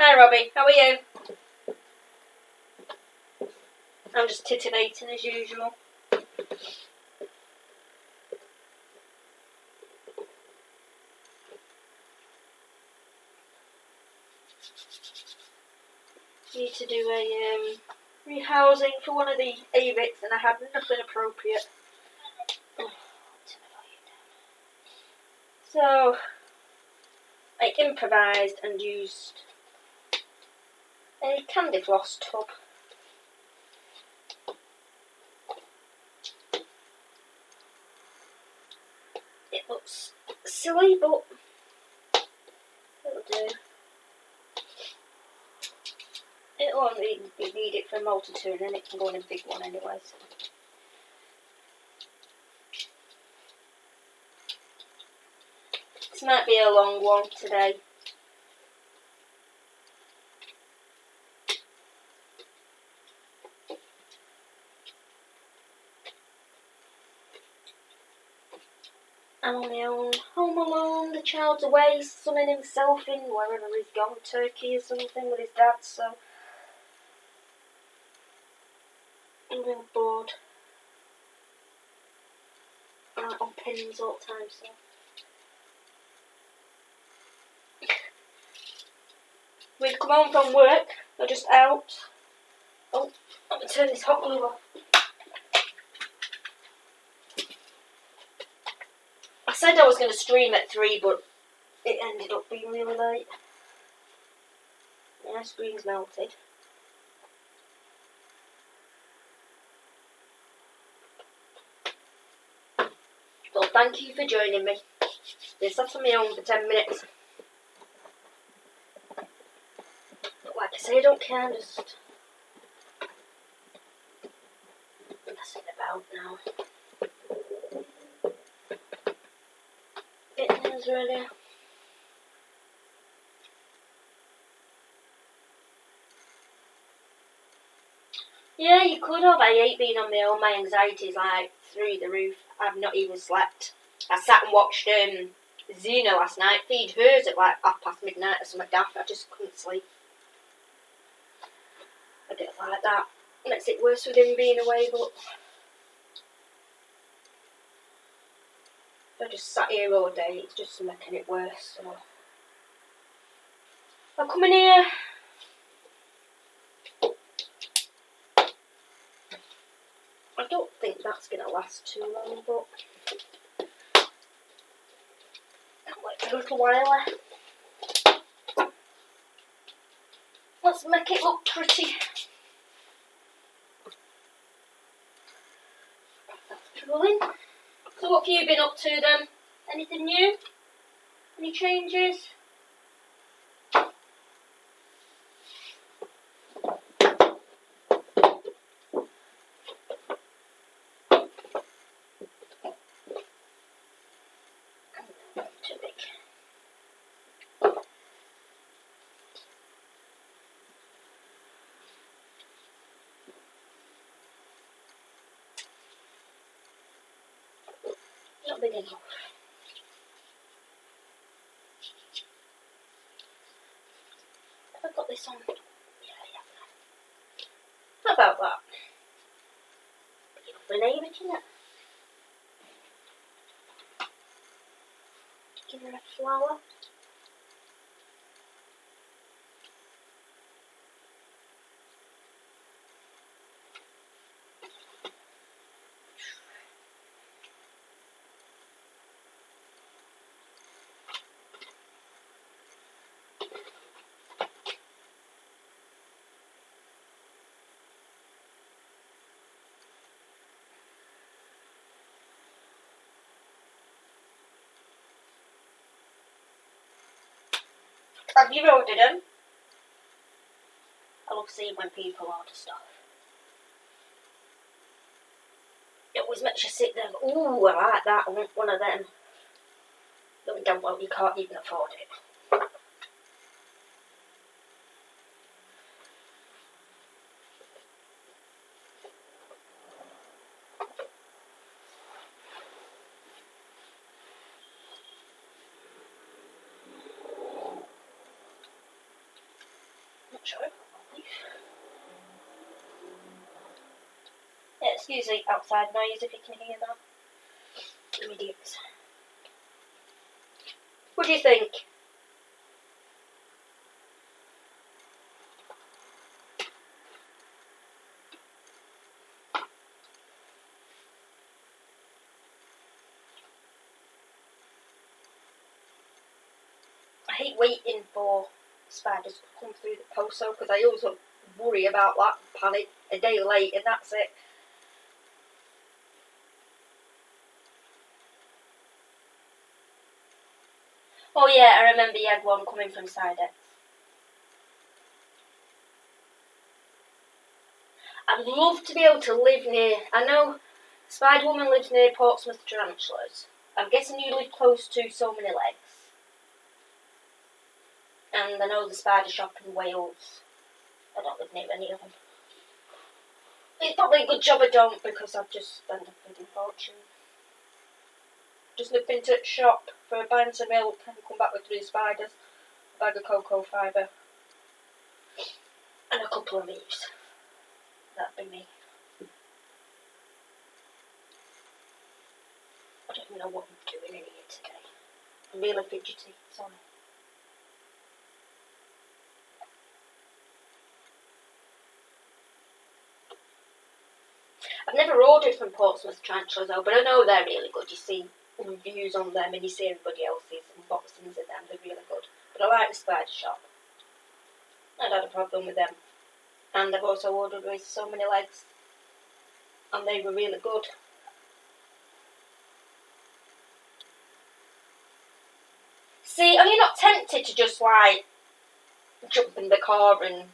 Hi Robbie, how are you? I'm just titivating as usual. Need to do a rehousing for one of the AVITs and I had nothing appropriate. So I improvised and used a candy floss tub. It looks silly, but it'll do. It'll only need it for a multi-tool and then it can go in a big one anyway. So. This might be a long one today. I'm on my own, home alone, the child's away, sunning himself in wherever he's gone, Turkey or something with his dad, so I'm real bored. I'm on pins all the time, so. We'd come home from work, we're just out. Oh, let me turn this hot glue off. I said I was going to stream at 3, but it ended up being really late. My screen's melted. So thank you for joining me. Been sat on my own for 10 minutes. But like I say, I don't care, I'm just messing about now. Getting things ready. Yeah, you could have. I hate being on my own. My anxiety's like through the roof. I've not even slept. I sat and watched Xena last night. Feed hers at like midnight or something daft. I just couldn't sleep. I don't like that. Makes it worse with him being away, but if I just sat here all day, it's just making it worse. So I'll come in here. I don't think that's going to last too long, but I'll wait a little while. Let's make it look pretty. That's rolling. So what have you been up to then? Anything new? Any changes? Too big. Not big enough. Have I got this on? Yeah. How about that? Big enough for an aim, isn't it? Give her a flower. Have you ordered them? I love seeing when people order stuff. It always makes you sit there and go, ooh, I like that, I want one of them. Knowing damn well you can't even afford it. Not sure. Yeah, it's usually outside noise if you can hear that. Idiots. What do you think? I hate waiting for spiders to come through the post though, because I also worry about that, panic a day late, and that's it. Oh yeah, I remember you had one coming from Sidex. I'd love to be able to live near. I know Spider Woman lives near Portsmouth Tarantulas. I'm guessing you live close to So Many Legs. And I know the spider shop in Wales. I don't live near any of them. It's probably a good job I don't, because I've just spent a bloody fortune. Just nipped into the shop for a pint of milk and come back with 3 spiders, a bag of cocoa fibre, and a couple of leaves. That'd be me. I don't even know what I'm doing in here today. I'm really fidgety, sorry. I've never ordered from Portsmouth Tarantulas though, but I know they're really good. You see reviews on them and you see everybody else's unboxings of them, they're really good. But I like the spider shop. I'd had a problem with them. And I've also ordered with So Many Legs, and they were really good. See, are you not tempted to just like jump in the car and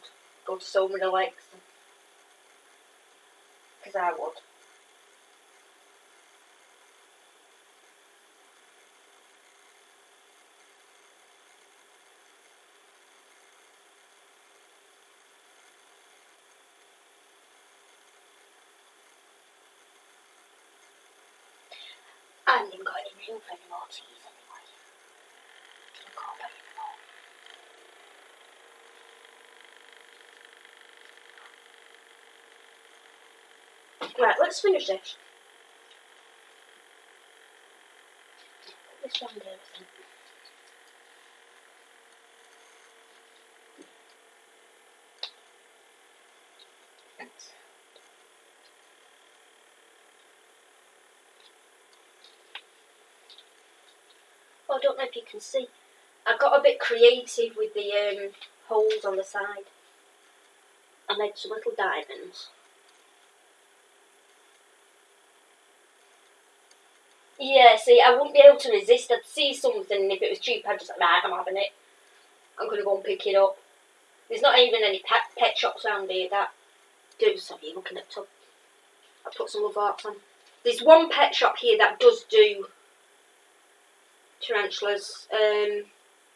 go to So Many Legs? Because I would. I haven't even got any room for any more cheese anyway. I can't buy any more. Right, let's finish this. Put this round here, I think. Well, I don't know if you can see. I got a bit creative with the holes on the side. I made some little diamonds. Yeah, see, I wouldn't be able to resist. I'd see something, and if it was cheap, I'd just like, right, I'm having it. I'm going to go and pick it up. There's not even any pet shops around here that do. Sorry, you're looking at the tub. I put some love arts on. There's one pet shop here that does do tarantulas,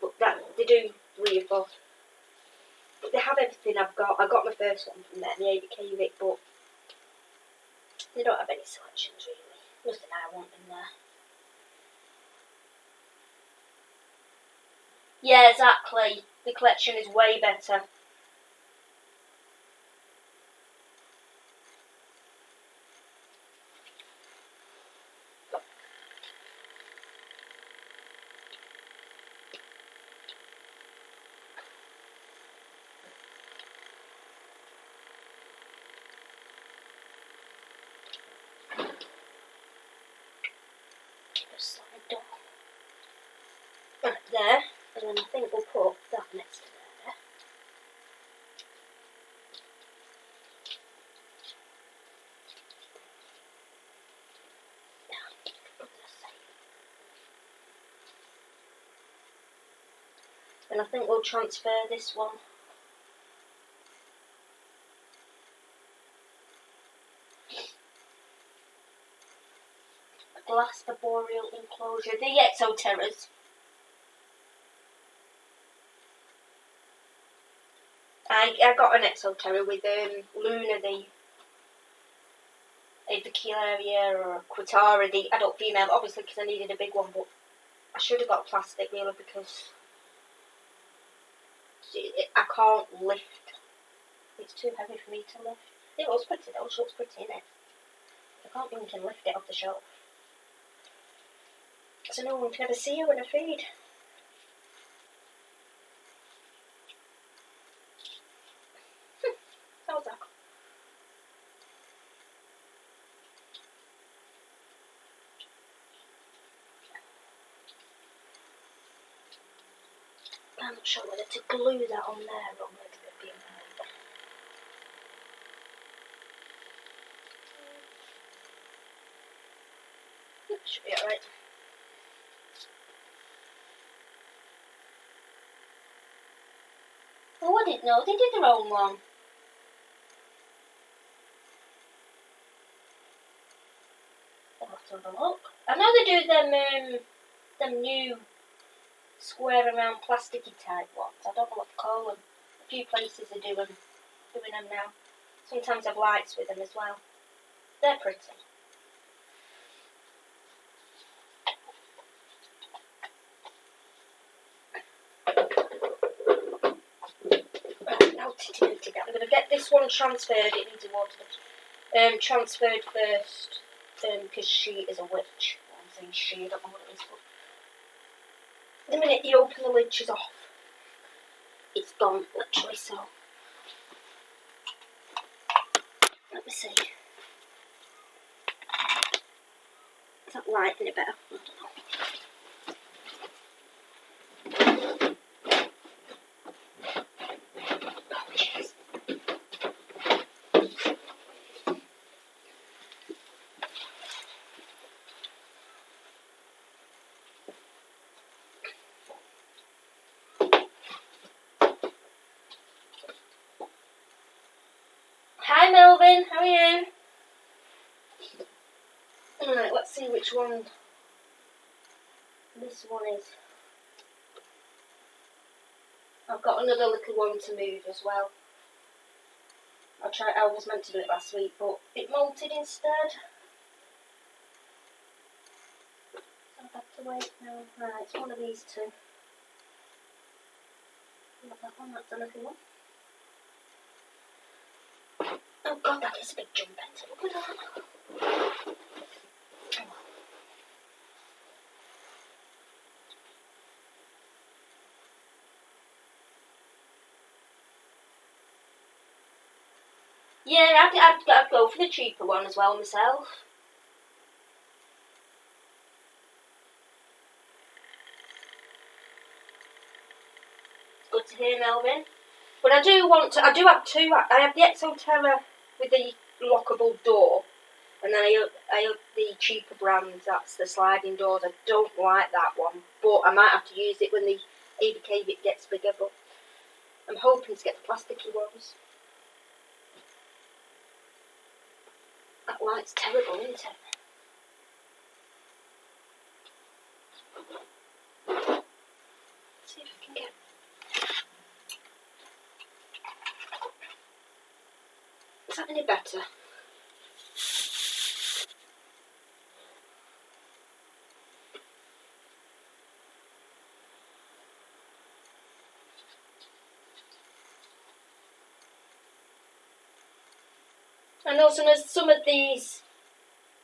but that they do 3 or 4. But they have everything I've got. I got my first one from there, the ABK Vic, but they don't have any selections really. Nothing I want in there. Yeah, exactly. The collection is way better. Right there, and then I think we'll put that next to there. And I think we'll transfer this one. A glass arboreal enclosure, the Exoterras. I got an Exoterra with Luna, the Avicularia or Quitara, the adult female, obviously because I needed a big one, but I should have got plastic really because I can't lift. It's too heavy for me to lift. It looks pretty though. She looks pretty, innit? I can't think I can lift it off the shelf. So no one can ever see her when I feed. How's that? I'm not sure whether to glue that on there or whether to be on there. Should be alright. Oh, I didn't know they did their own one. I'll have to have a look. I know they do them new square around plasticky type ones. I don't know what to call them. A few places are doing them now. Sometimes have lights with them as well. They're pretty. I'm going to get this one transferred. It needs a water. Transferred first, because she is a witch. I'm saying she, I don't know what it is, but the minute you open the lid, she's off. It's gone, literally, so. Let me see. Is that light any better? I don't know. Hi Melvin, how are you? Alright, let's see which one this one is. I've got another little one to move as well. I was meant to do it last week, but it molted instead. So I've had to wait now. Right, it's one of these two. Not that one, that's another one. Oh god, that is a big jump into. Look at that. Yeah, I'd go for the cheaper one as well myself. Good to hear, Melvin. But I do have two. I have the Exo Terra with the lockable door, and then I have the cheaper brand, that's the sliding doors. I don't like that one, but I might have to use it when the ABK bit gets bigger, but I'm hoping to get the plasticky ones. That light's terrible, isn't it? Let's see if I can get... Is that any better? I know some of these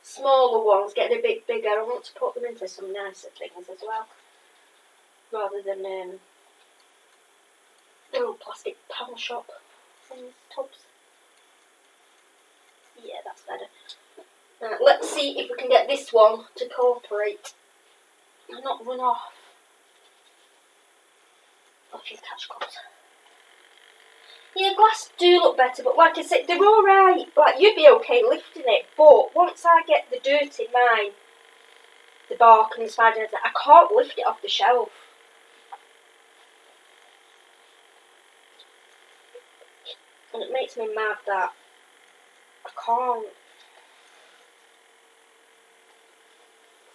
smaller ones getting a bit bigger. I want to put them into some nicer things as well, rather than their old plastic panel shop things, tubs. Yeah, that's better. Right, let's see if we can get this one to cooperate and not run off. Oh, she'll catch cups. Yeah, glass do look better, but like I said, they're alright. Like, you'd be okay lifting it, but once I get the dirt in mine, the bark and the spider, I can't lift it off the shelf. And it makes me mad that I can't.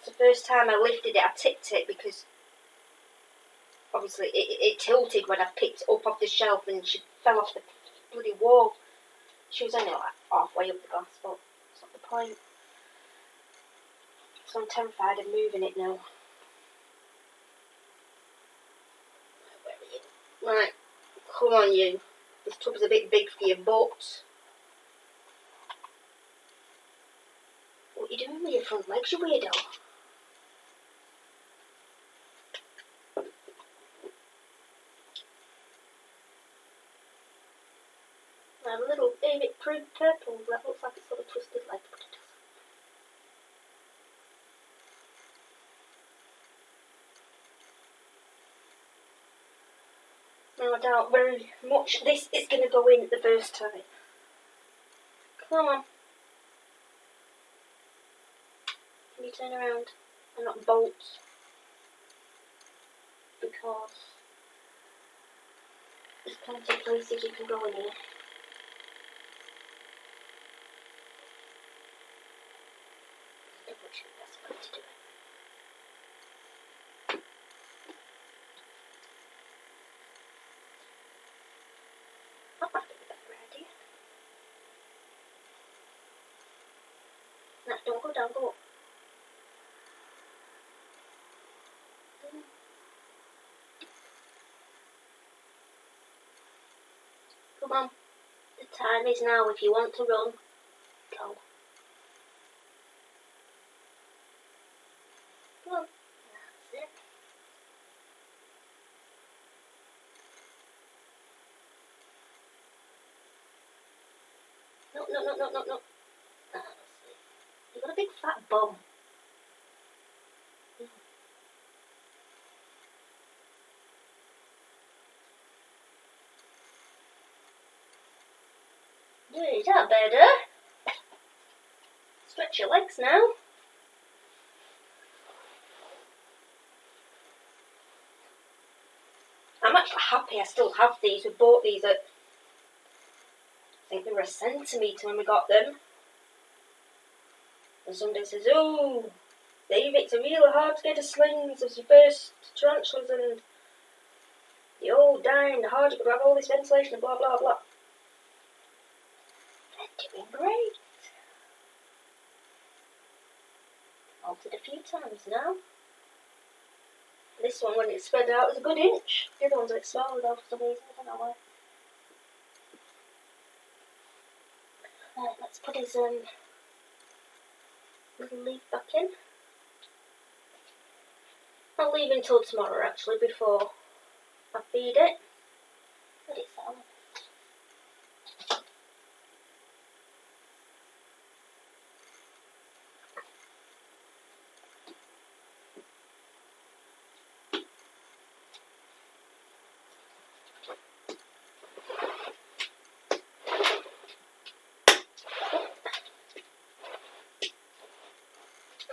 It's the first time I lifted it, I tipped it because obviously it tilted when I picked it up off the shelf and she fell off the bloody wall. She was only like halfway up the glass, but that's not the point. So I'm terrified of moving it now. Where are you? Right, Come on, you. This tub's a bit big for your butt. What are you doing with your front legs, you weirdo? I have a little baby purple that looks like it's got a twisted leg, but it doesn't. Now I doubt very much this is going to go in the first time. Come on. Can you turn around and not bolt? Because there's plenty of places you can go in here. Double check that's the way to do it. That might be a better idea. No, don't go down, go up. Come on. The time is now. If you want to run, go. Come on. That's it. No. That's it. You've got a big fat bum. Is that better? Stretch your legs now. I'm actually happy I still have these. We bought these at, I think they were £1 when we got them. And somebody says, oh, Dave, it's really hard to get a slings as your first tarantulas and you're all dying, the hard, you've got to have all this ventilation and blah blah blah. They're doing great. Altered a few times now. This one, when it's spread out, is a good inch. The other one's a bit smaller though for some reason, I don't know why. Right, let's put his little leaf back in. I'll leave until tomorrow actually before I feed it. Let it settle.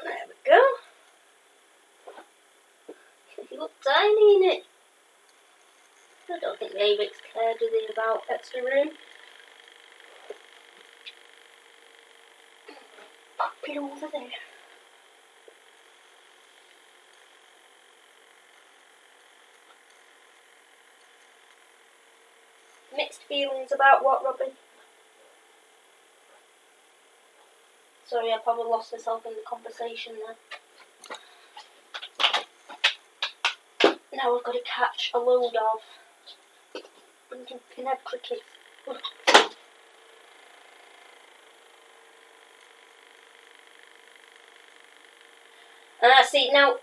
There we go. You look tiny in it. I don't think the Avix care, do they, about extra room? Pop it over there. Mixed feelings about what, Robin? Sorry, I probably lost myself in the conversation there. Now I've got to catch a load of pinhead crickets. See, now,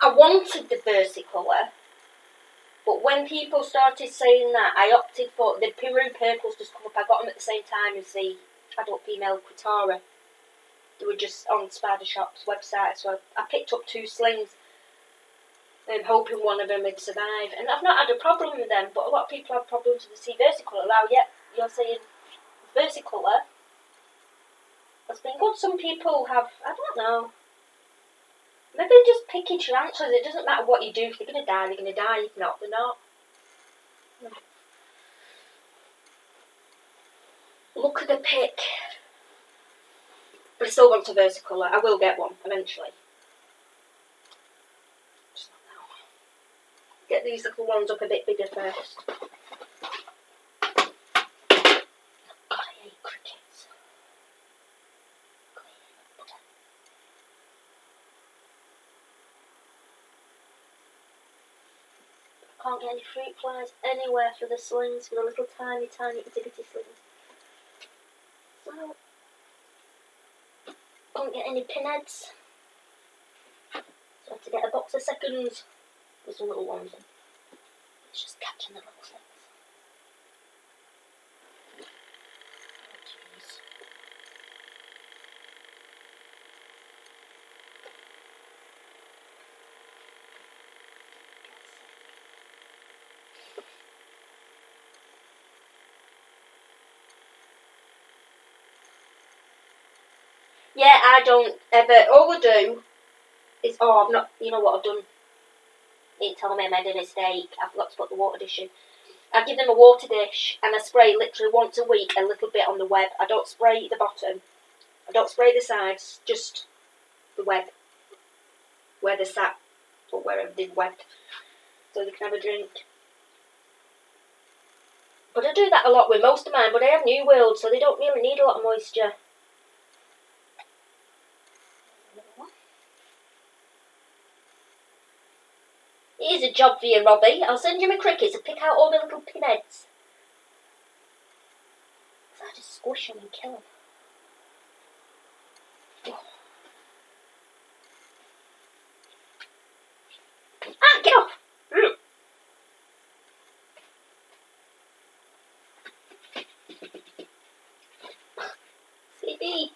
I wanted the versicolor, but when people started saying that, I opted for the Peru purples just come up. I got them at the same time as the adult female Quitara. They were just on Spider Shop's website, so I picked up 2 slings, hoping one of them would survive. And I've not had a problem with them, but a lot of people have problems with the sea versicolor. Now, yeah, you're saying versicolor has been good. Some people have, I don't know. Maybe they're just picky tarantulas. It doesn't matter what you do. If they're going to die, they're going to die. If not, they're not. Look at the pick. But I still want a versicolor. I will get one eventually. Just not now. Get these little ones up a bit bigger first. God, I hate crickets. Can't get any fruit flies anywhere for the slings, for the little tiny, tiny, itty bitty slings. So, can't get any pinheads. So I had to get a box of seconds with some little ones in. It's just catching the little slings. Yeah, I don't ever. All I do is, I've not. You know what I've done? It telling me I made a mistake. I forgot to put the water dish in. I give them a water dish and I spray literally once a week a little bit on the web. I don't spray the bottom. I don't spray the sides. Just the web, where they're sat or wherever they've webbed, so they can have a drink. But I do that a lot with most of mine. But I have New World, so they don't really need a lot of moisture. Here's a job for you, Robbie. I'll send you my crickets and pick out all the little pinheads. So I just squish them and kill them. Ah, get off! CB.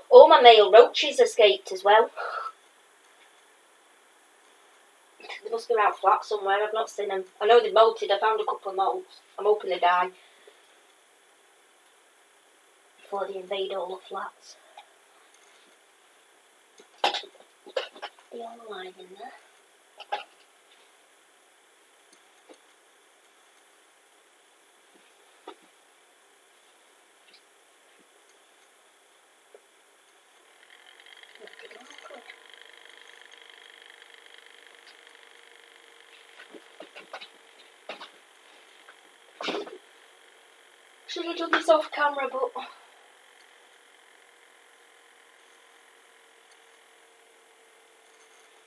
All my male roaches escaped as well. They must be out flat somewhere. I've not seen them. I know they've molted. I found a couple of moles. I'm hoping they die before they invade all the flats. They're all alive in there. Should have done this off camera, but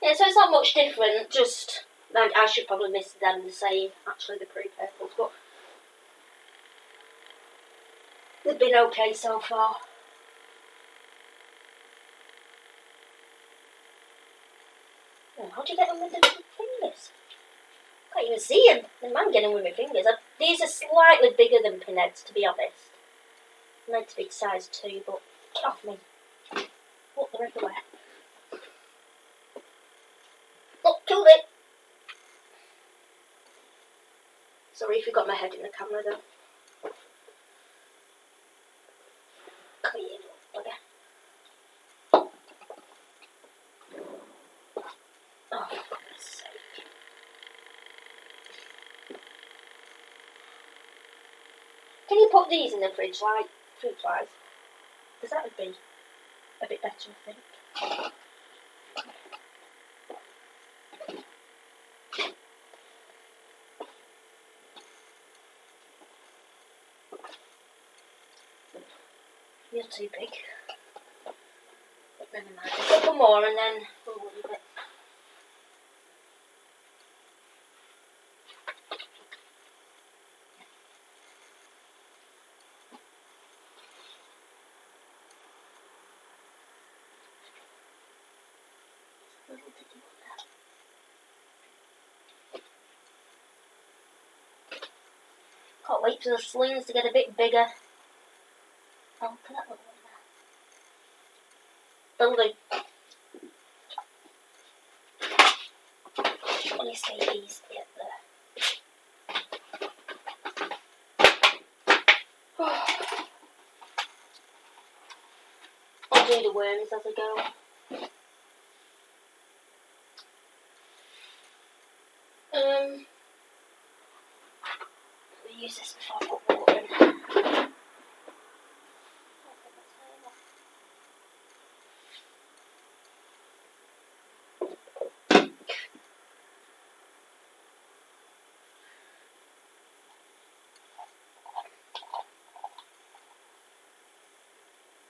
yeah, so it's not much different. Just I should probably miss them the same. Actually, the pre-purples, but they've been okay so far. Oh, how do you get them with the fingers? Can't even see them. The man getting with my fingers. These are slightly bigger than pinheads, to be honest. Meant to be size 2, but get off me. Look, they're everywhere. Look, killed it. Sorry if you got my head in the camera though. Come here, little bugger. Oh, for goodness sake. Can you put these in the fridge like fruit flies? Because that would be a bit better, I think. You're too big. But never mind. A couple more and then we'll leave it. Can't wait for the slings to get a bit bigger. Oh, look at that little one there. Building. One escapees get there. I'll do the worms as I go. We'll use this before I put water in.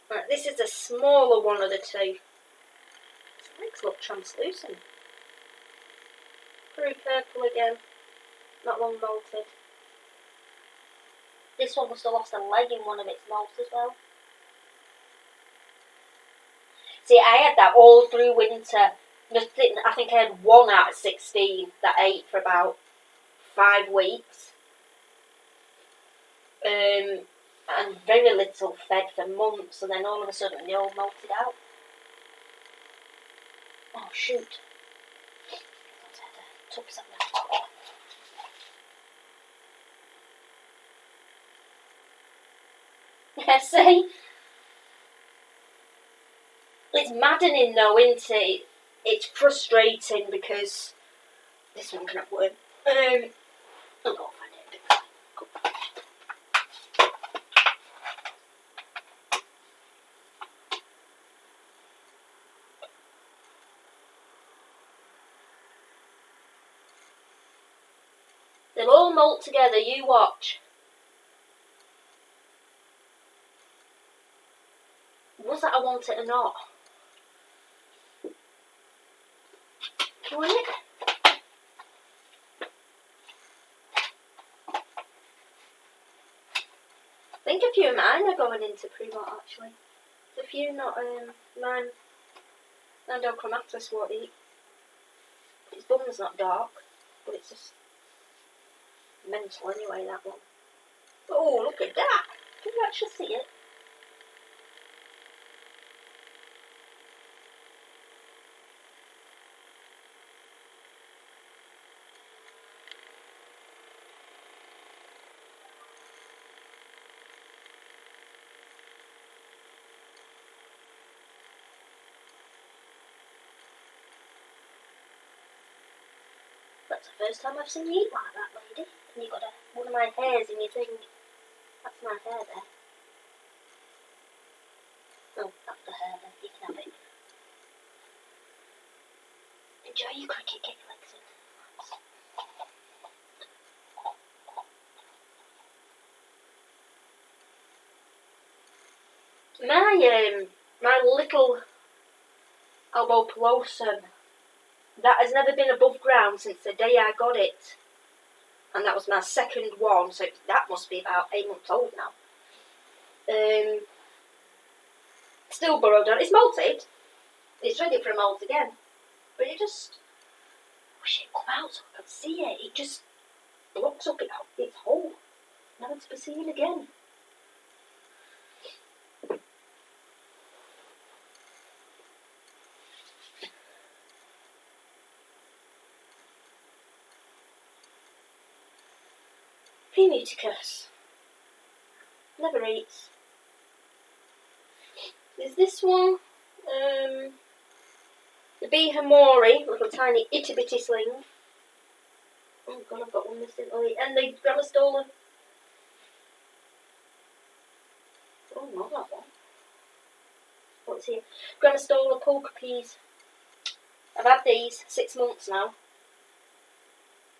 Right, this is the smaller one of the two. It's legs look translucent. Peru purple again. Not long molted. This one must have lost a leg in one of its molts as well. See, I had that all through winter. I think I had 1 out of 16 that ate for about 5 weeks. And very little fed for months, and then all of a sudden they all molted out. Oh shoot. Took something. Yeah, see? It's maddening though, isn't it? It's frustrating because this one can have worm. I'll go find it. They'll all molt together, you watch. Was that I want it or not? Come on it. I think a few of mine are going into pre-mort actually. A few not, mine, Nandochromatus won't eat. Its bum's not dark, but it's just mental anyway, that one. Oh, look at that! Can you actually see it? That's the first time I've seen you eat like that, lady. And you've got one of my hairs in your thing. That's my hair there. Oh, that's the hair there. You can have it. Enjoy your cricket, get your legs in. My little Albopilosum, that has never been above ground since the day I got it. And that was my second one, so that must be about 8 months old now. Still burrowed on. It's molted. It's ready for a molt again. But it just... I wish it would come out so I could see it. It just blocks up its hole. Never to be seen again. P-Muticus. Never eats. There's this one. The Bihamori, little tiny itty bitty sling. Oh god, I've got one missing. Oh, and the Grammostola. Oh, not that one. What's here? Grammostola polka peas. I've had these 6 months now.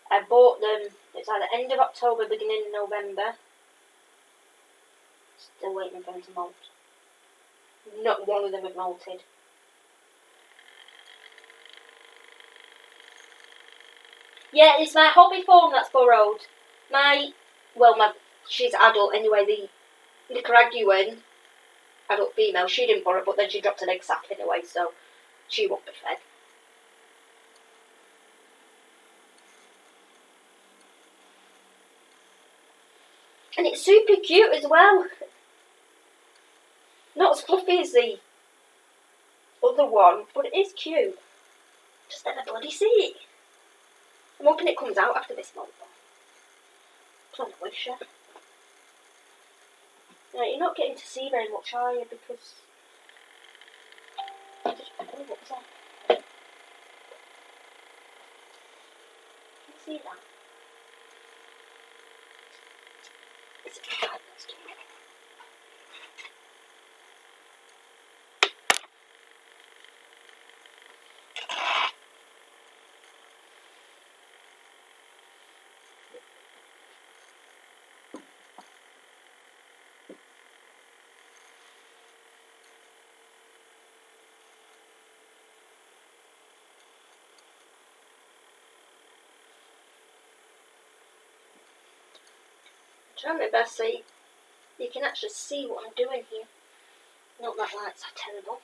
I bought them, it's either end of October, beginning of November. Still waiting for them to molt. Not one of them have molted. Yeah, it's my hobby form that's burrowed. She's adult anyway, the Nicaraguan adult female, she didn't burrow, but then she dropped an egg sac anyway, so she won't be fed. And it's super cute as well. Not as fluffy as the other one, but it is cute. Just let the bloody see it. I'm hoping it comes out after this month. Plan to wish her. Right, you're not getting to see very much, are you? Because what was that? Can you see that? Is it bad? Let's do it. Trying my best so you can actually see what I'm doing here. Not that lights are terrible.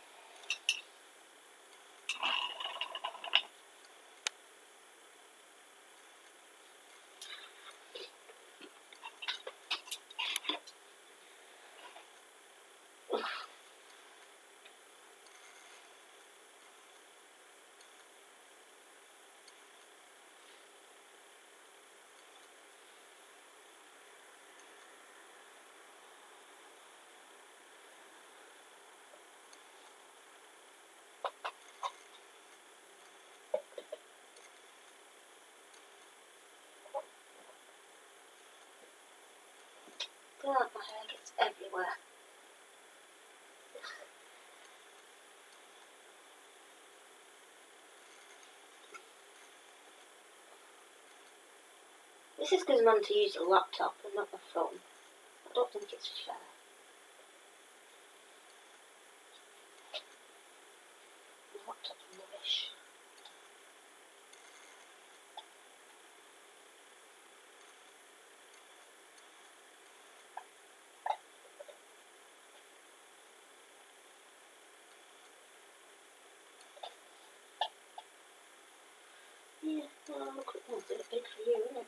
God, my hair gets everywhere. This is because I'm having to use the laptop and not the phone. I don't think it's fair. The laptop's rubbish. Yeah, well, look at that. It's a bit for you, isn't it?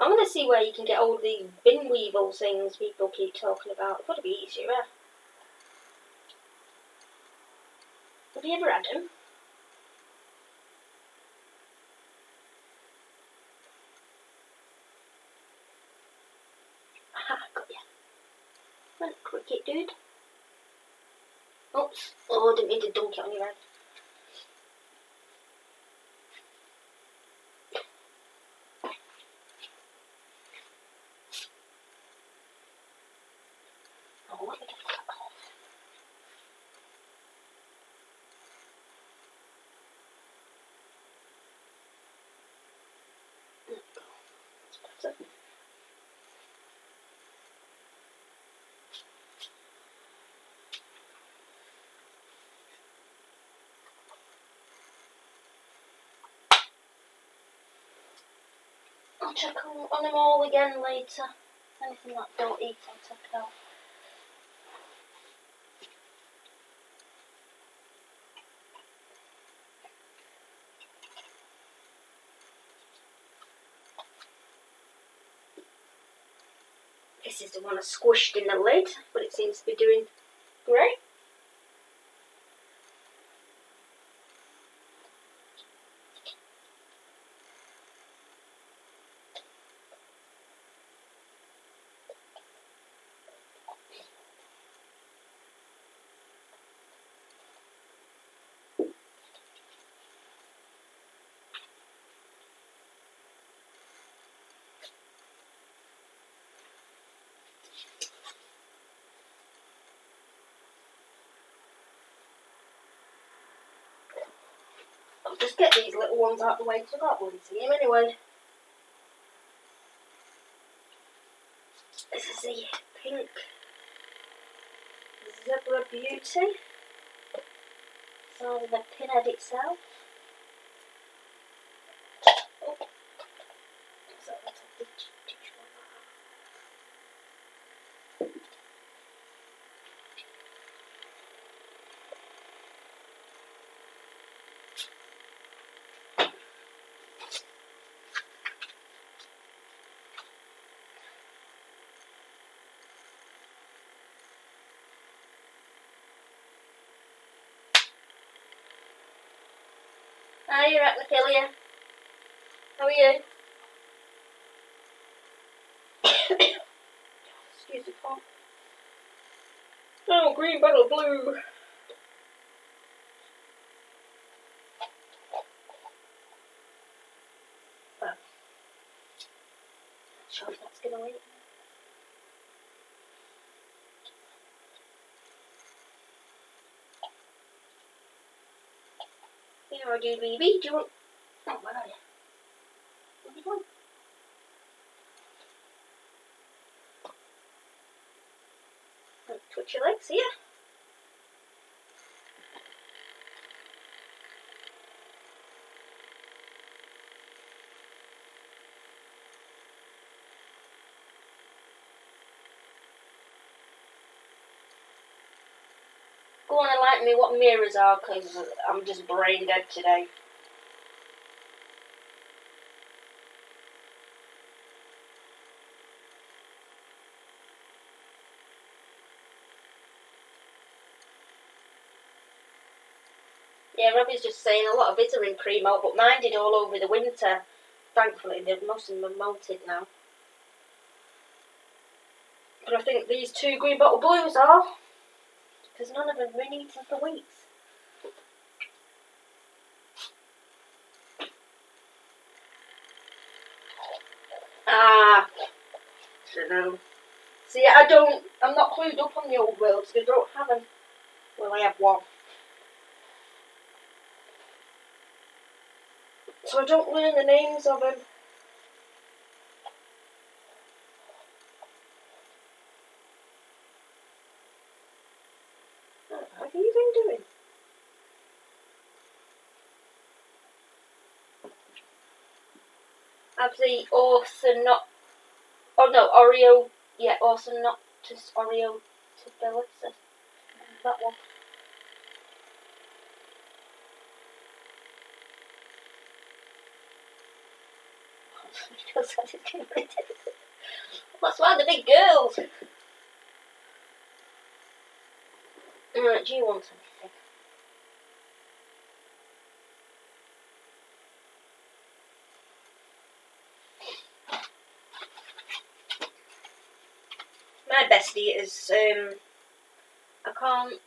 I want to see where you can get all these bin weevil things people keep talking about. It's got to be easier, eh? Have you ever had them? Aha, got you. Well, cricket, dude. Oops. Oh, I didn't mean to dunk it on your head. Oh, let me get that off. There we go. That's better. I'll check on them all again later. Anything that I don't eat, I'll take it out. This is the one I squished in the lid, but it seems to be doing great. I'll just get these little ones out of the way because I can't really see them anyway. This is the pink Zebra Beauty. So the pinhead itself. Oh. So let's have the tissue on that. Hi, Arachnophilia. How are you? Excuse the font. Oh, green bottle blue. Well, not sure if that's gonna wait. Here I do, baby. Do you want? Oh, where are you? What are you doing? Twitch your legs here. Go on, enlighten me what mirrors are, because I'm just brain dead today. Yeah, Robbie's just saying a lot of his are in pre-molt, but mine did all over the winter. Thankfully, most of them are molted now. But I think these 2 green bottle blues are, because none of them have been eaten for weeks. Don't know. See, I'm not clued up on the old world, because I don't have them. Well, I have one. So I don't learn the names of them. What have you been doing? Have the Oreo, yeah, Orthonoctus Oreotabilis, that one. That's why the big girls. Right, do you want anything? My bestie is, I can't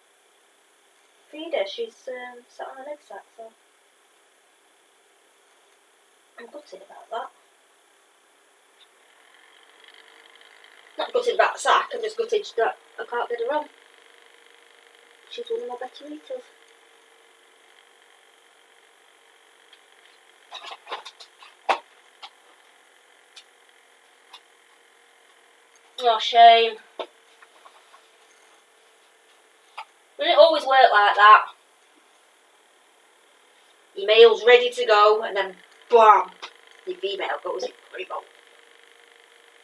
feed her, she's sat on an egg sack, so I'm gutted about that. Not gutted about the sack, I'm just gutted that I can't get her on. She's one of my better eaters. Oh, shame. Doesn't it always work like that? Your male's ready to go, and then BAM! Your female goes in pre-molt.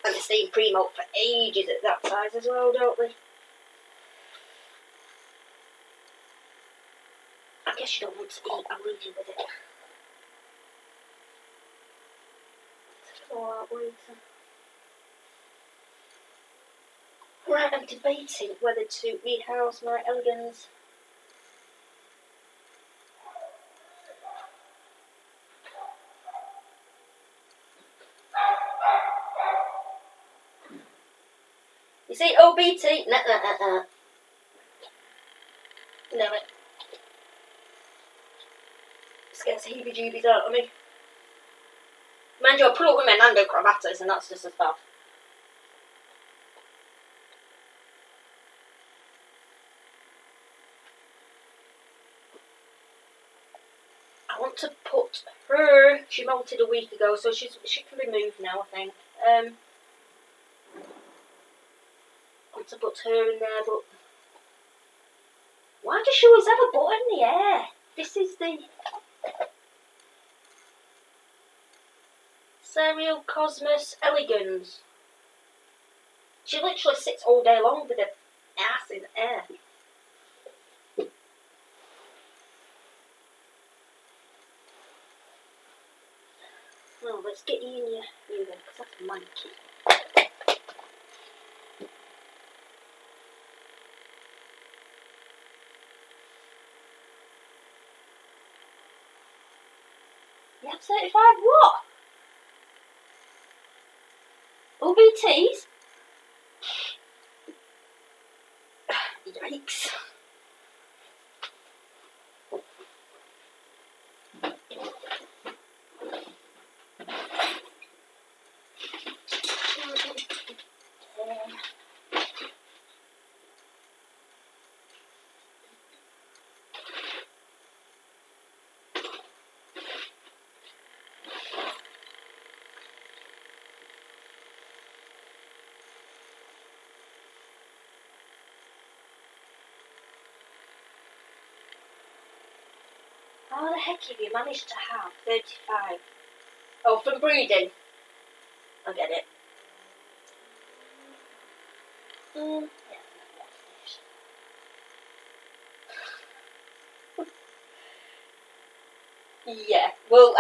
And they stay in pre-molt for ages at that size as well, don't they? I guess you don't want to eat, I'm leaving with it. All that waiter. Right, I'm debating whether to rehouse my elegans. You see, OBT? No, it scares the heebie-jeebies out of me. Mind you, I put up with my Nando Cravatas, and that's just as bad. I want to put her. She molted a week ago, so she can be moved now, I think. I want to put her in there, but why does she always have a butt in the air? This is the Seriocosmus elegans. She literally sits all day long with her ass in the air. Well, let's get you in your new one, because that's manky. You have 35 what? OBTs? Yikes. How the heck have you managed to have 35? Oh, from breeding. I get it. Yeah. Yeah. Well,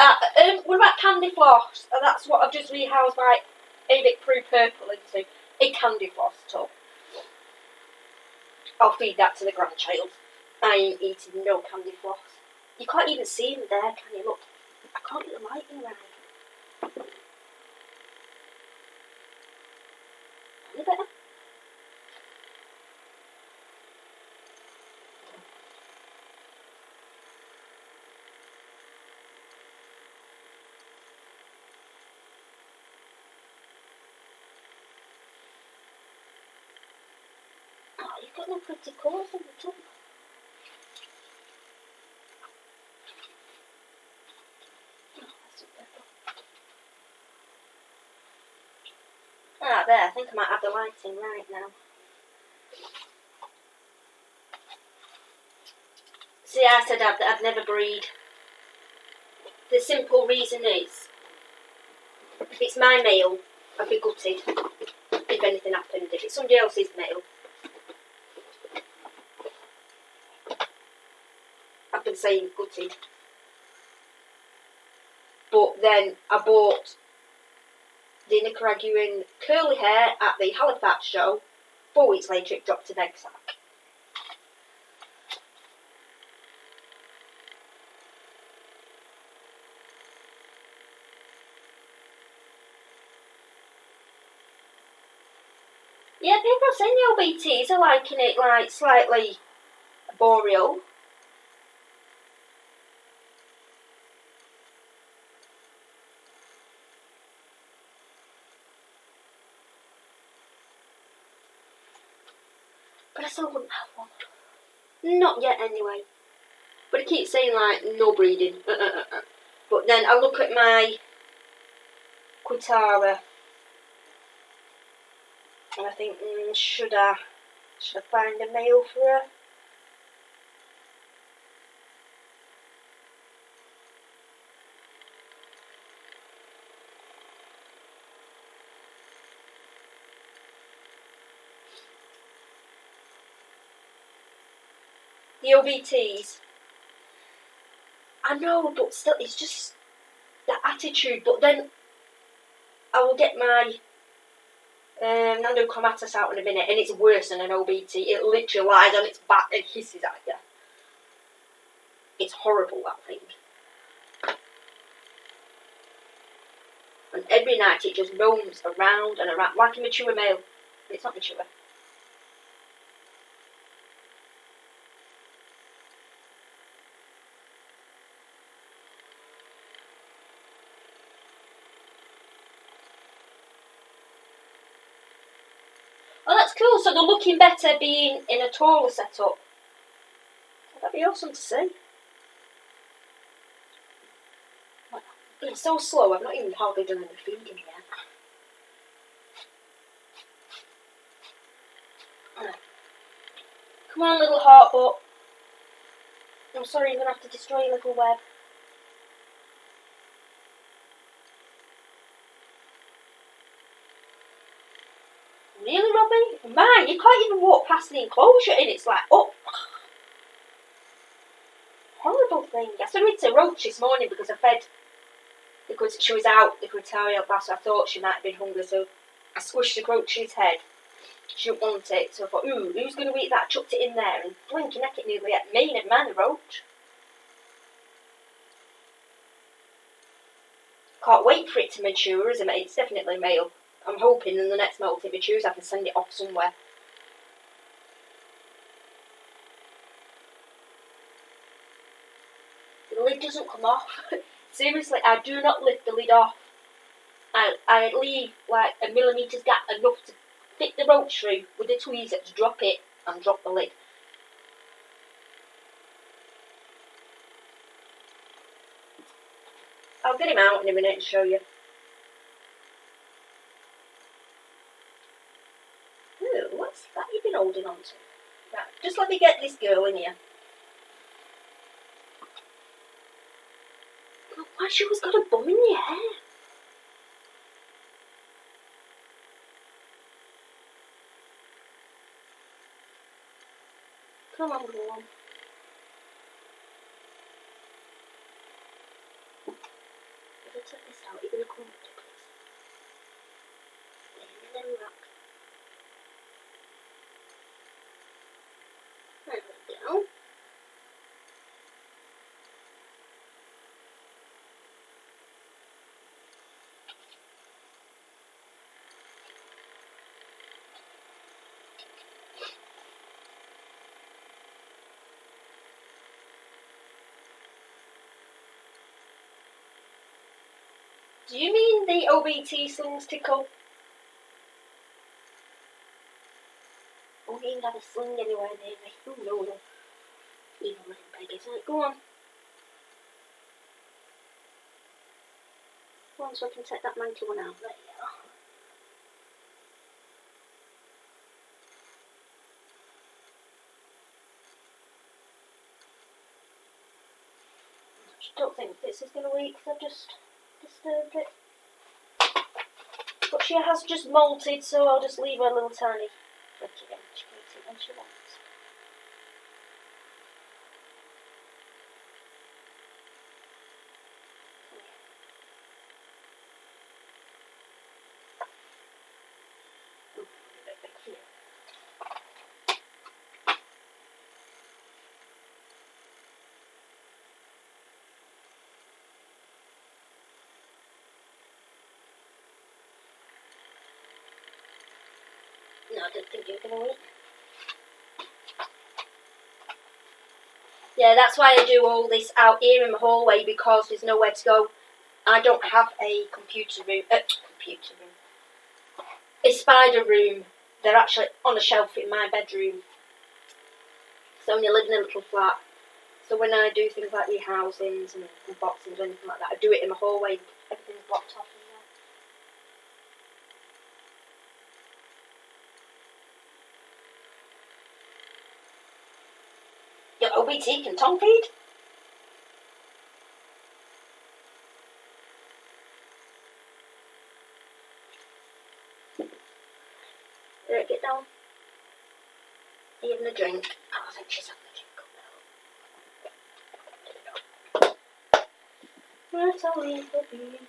what about candy floss? That's what I've just rehoused my Avic Pro Purple into. A candy floss tub. I'll feed that to the grandchild. I ain't eating no candy floss. You can't even see them there, can you? Look, I can't get the lighting right. Any better? Oh, you've got no pretty colours in the tub. Ah, there, I think I might have the lighting right now. See, I said I'd never breed. The simple reason is, if it's my male, I'd be gutted if anything happened. If it's somebody else's male, I've been saying gutted. But then I bought the Nicaraguan curly hair at the Halifax show. 4 weeks later, it dropped an egg sack. Yeah, people are saying the LBTs are liking it like slightly boreal. But I still wouldn't have one. Not yet, anyway. But it keeps saying, like, no breeding. But then I look at my Quintara and I think, should I find a male for her? The OBTs. I know, but still, it's just that attitude. But then I will get my Nando Chromatus out in a minute, and it's worse than an OBT. It literally lies on its back and hisses at you. It's horrible, that thing. And every night it just roams around and around, like a mature male. It's not mature. Oh, that's cool. So they're looking better being in a taller setup. That'd be awesome to see. Being so slow, I've not even hardly done any feeding yet. Come on, little heart butt. I'm sorry, you're going to have to destroy your little web. Really, Robbie? Man, you can't even walk past the enclosure and it's like, oh. Horrible thing. I said it to Roach this morning because because she was out, the Quintara last, so I thought she might have been hungry, so I squished the Roach's head. She didn't want it, so I thought, ooh, who's going to eat that? Chucked it in there, and blinking heck, it nearly ate me and man, the Roach. Can't wait for it to mature as a male. It's definitely male. I'm hoping in the next molt it matures, I can send it off somewhere. The lid doesn't come off. Seriously, I do not lift the lid off. I leave like a millimetre's gap enough to fit the Roach through with the tweezer to drop it and drop the lid. I'll get him out in a minute and show you. Ooh, what's that you've been holding on to? Right, just let me get this girl in here. Why she always got a bum in your hair? Come on, go on. Check this out. You're gonna come up to please. There we rock. There we go. Do you mean the OBT slings tickle? I won't even have a sling anywhere near me. Oh no, no. Even little beggars. Right, go on. Go on so I can take that monkey one out. There you are. I don't think this is going to leak because I've just disturbed it. But she has just molted, so I'll just leave her a little tiny brick again. She can eat it when she wants. No, I didn't think you were going to eat. Yeah, that's why I do all this out here in the hallway, because there's nowhere to go. I don't have a computer room. A spider room. They're actually on a shelf in my bedroom. So I only live in a little flat. So when I do things like rehousings and unboxings or anything like that, I do it in the hallway. Everything's blocked off in there. Your OBT can tongue feed? Get down. Are you having a drink? Oh, I think she's having a drink. That's all we will be.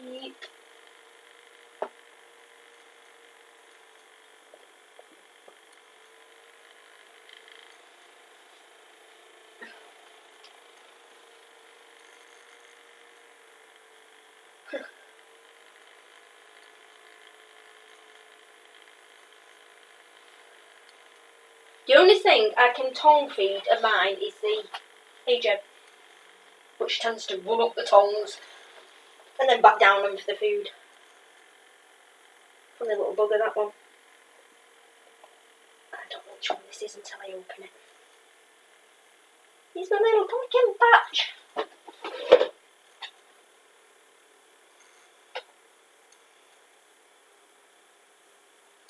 Yeet. The only thing I can tongue feed of mine is the AJ, which tends to run up the tongues and then back down them for the food. Funny little bugger, that one. I don't know which one this is until I open it. He's my little pumpkin patch.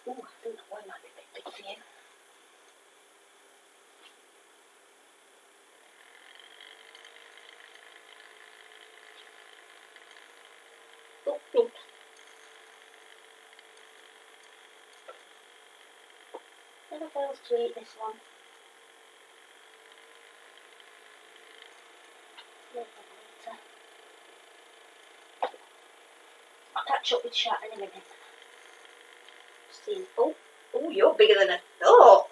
Ooh, I think that one might be a bit big for you. Oh, no. Never fails to eat this one. I'll catch up with chat in a minute. See. Oh, you're bigger than I thought.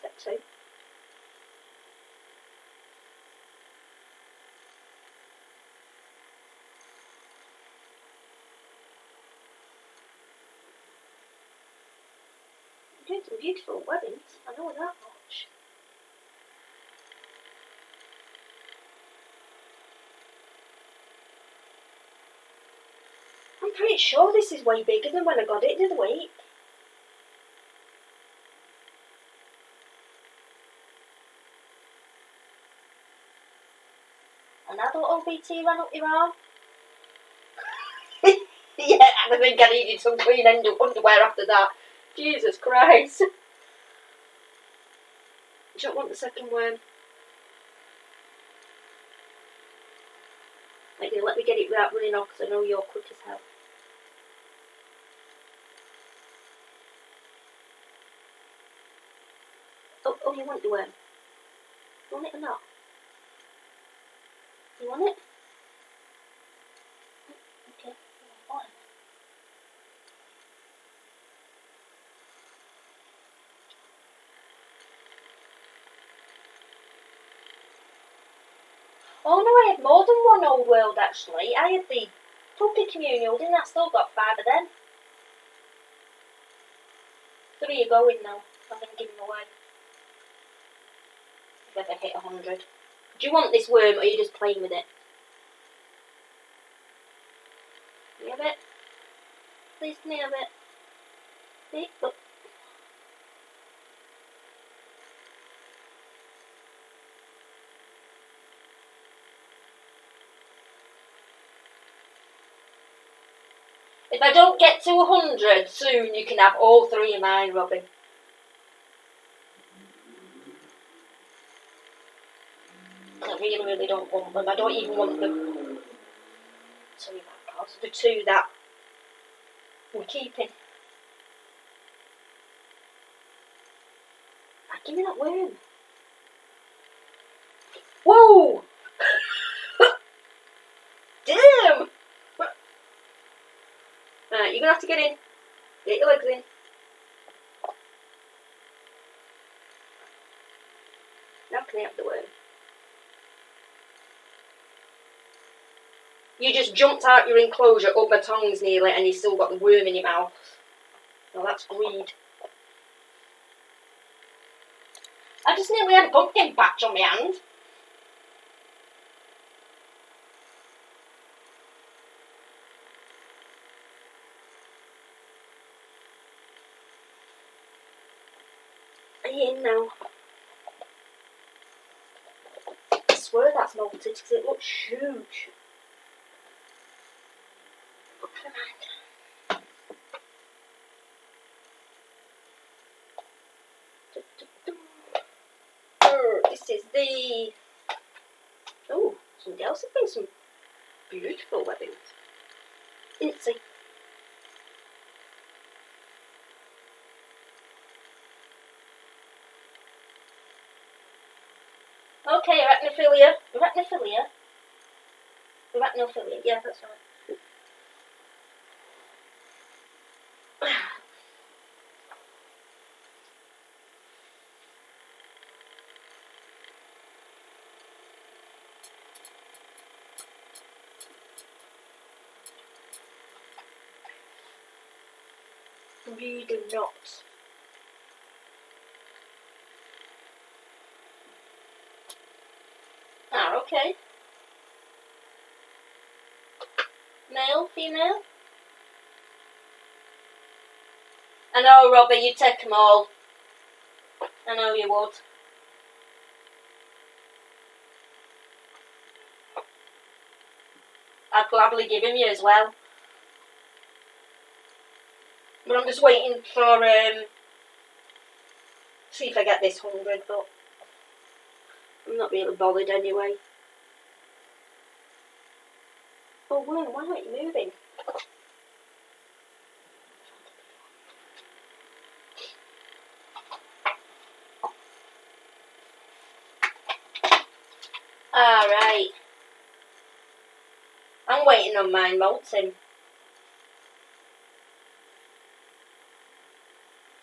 Take two. You're doing some beautiful weddings. I know that much. I'm pretty sure this is way bigger than when I got it the other week. An adult OBT ran up your arm? Yeah, and I think I needed some clean underwear after that. Jesus Christ. You don't want the second one. Like, let me get it without running off, because I know you're quick as hell. Oh, you want the worm? You want it or not? You want it? Okay. Fine. Oh no, I had more than one old world actually. I had the puppy communal, didn't I? Still got 5 of them. 3 are going now. I'm going to give them away. If I hit 100. Do you want this worm or are you just playing with it? Can you have it? Please can you have it? See? Look. If I don't get to 100 soon, you can have all 3 of mine, Robin. I really, really don't want them. I don't even want the 2 that cost. The 2 that we're keeping. Ah, give me that worm. Whoa! Damn! Right, you're going to have to get in. Get your legs in. Now can I have the worm? You just jumped out your enclosure, up my tongs nearly, and you still got the worm in your mouth. Well, that's greed. I just nearly had a pumpkin patch on my hand. Are you in now? I swear that's melted because it looks huge. But never mind. This is the... Oh, somebody else has been some beautiful webbings. Insy. Okay, arachnophilia. Arachnophilia. Arachnophilia, yeah, that's right. You do not. Ah, okay. Male, female? I know, Robbie, you'd take them all. I know you would. I'd gladly give him you as well. But I'm just waiting for, see if I get this 100, but I'm not really bothered anyway. Oh, why aren't you moving? Alright. I'm waiting on mine molting.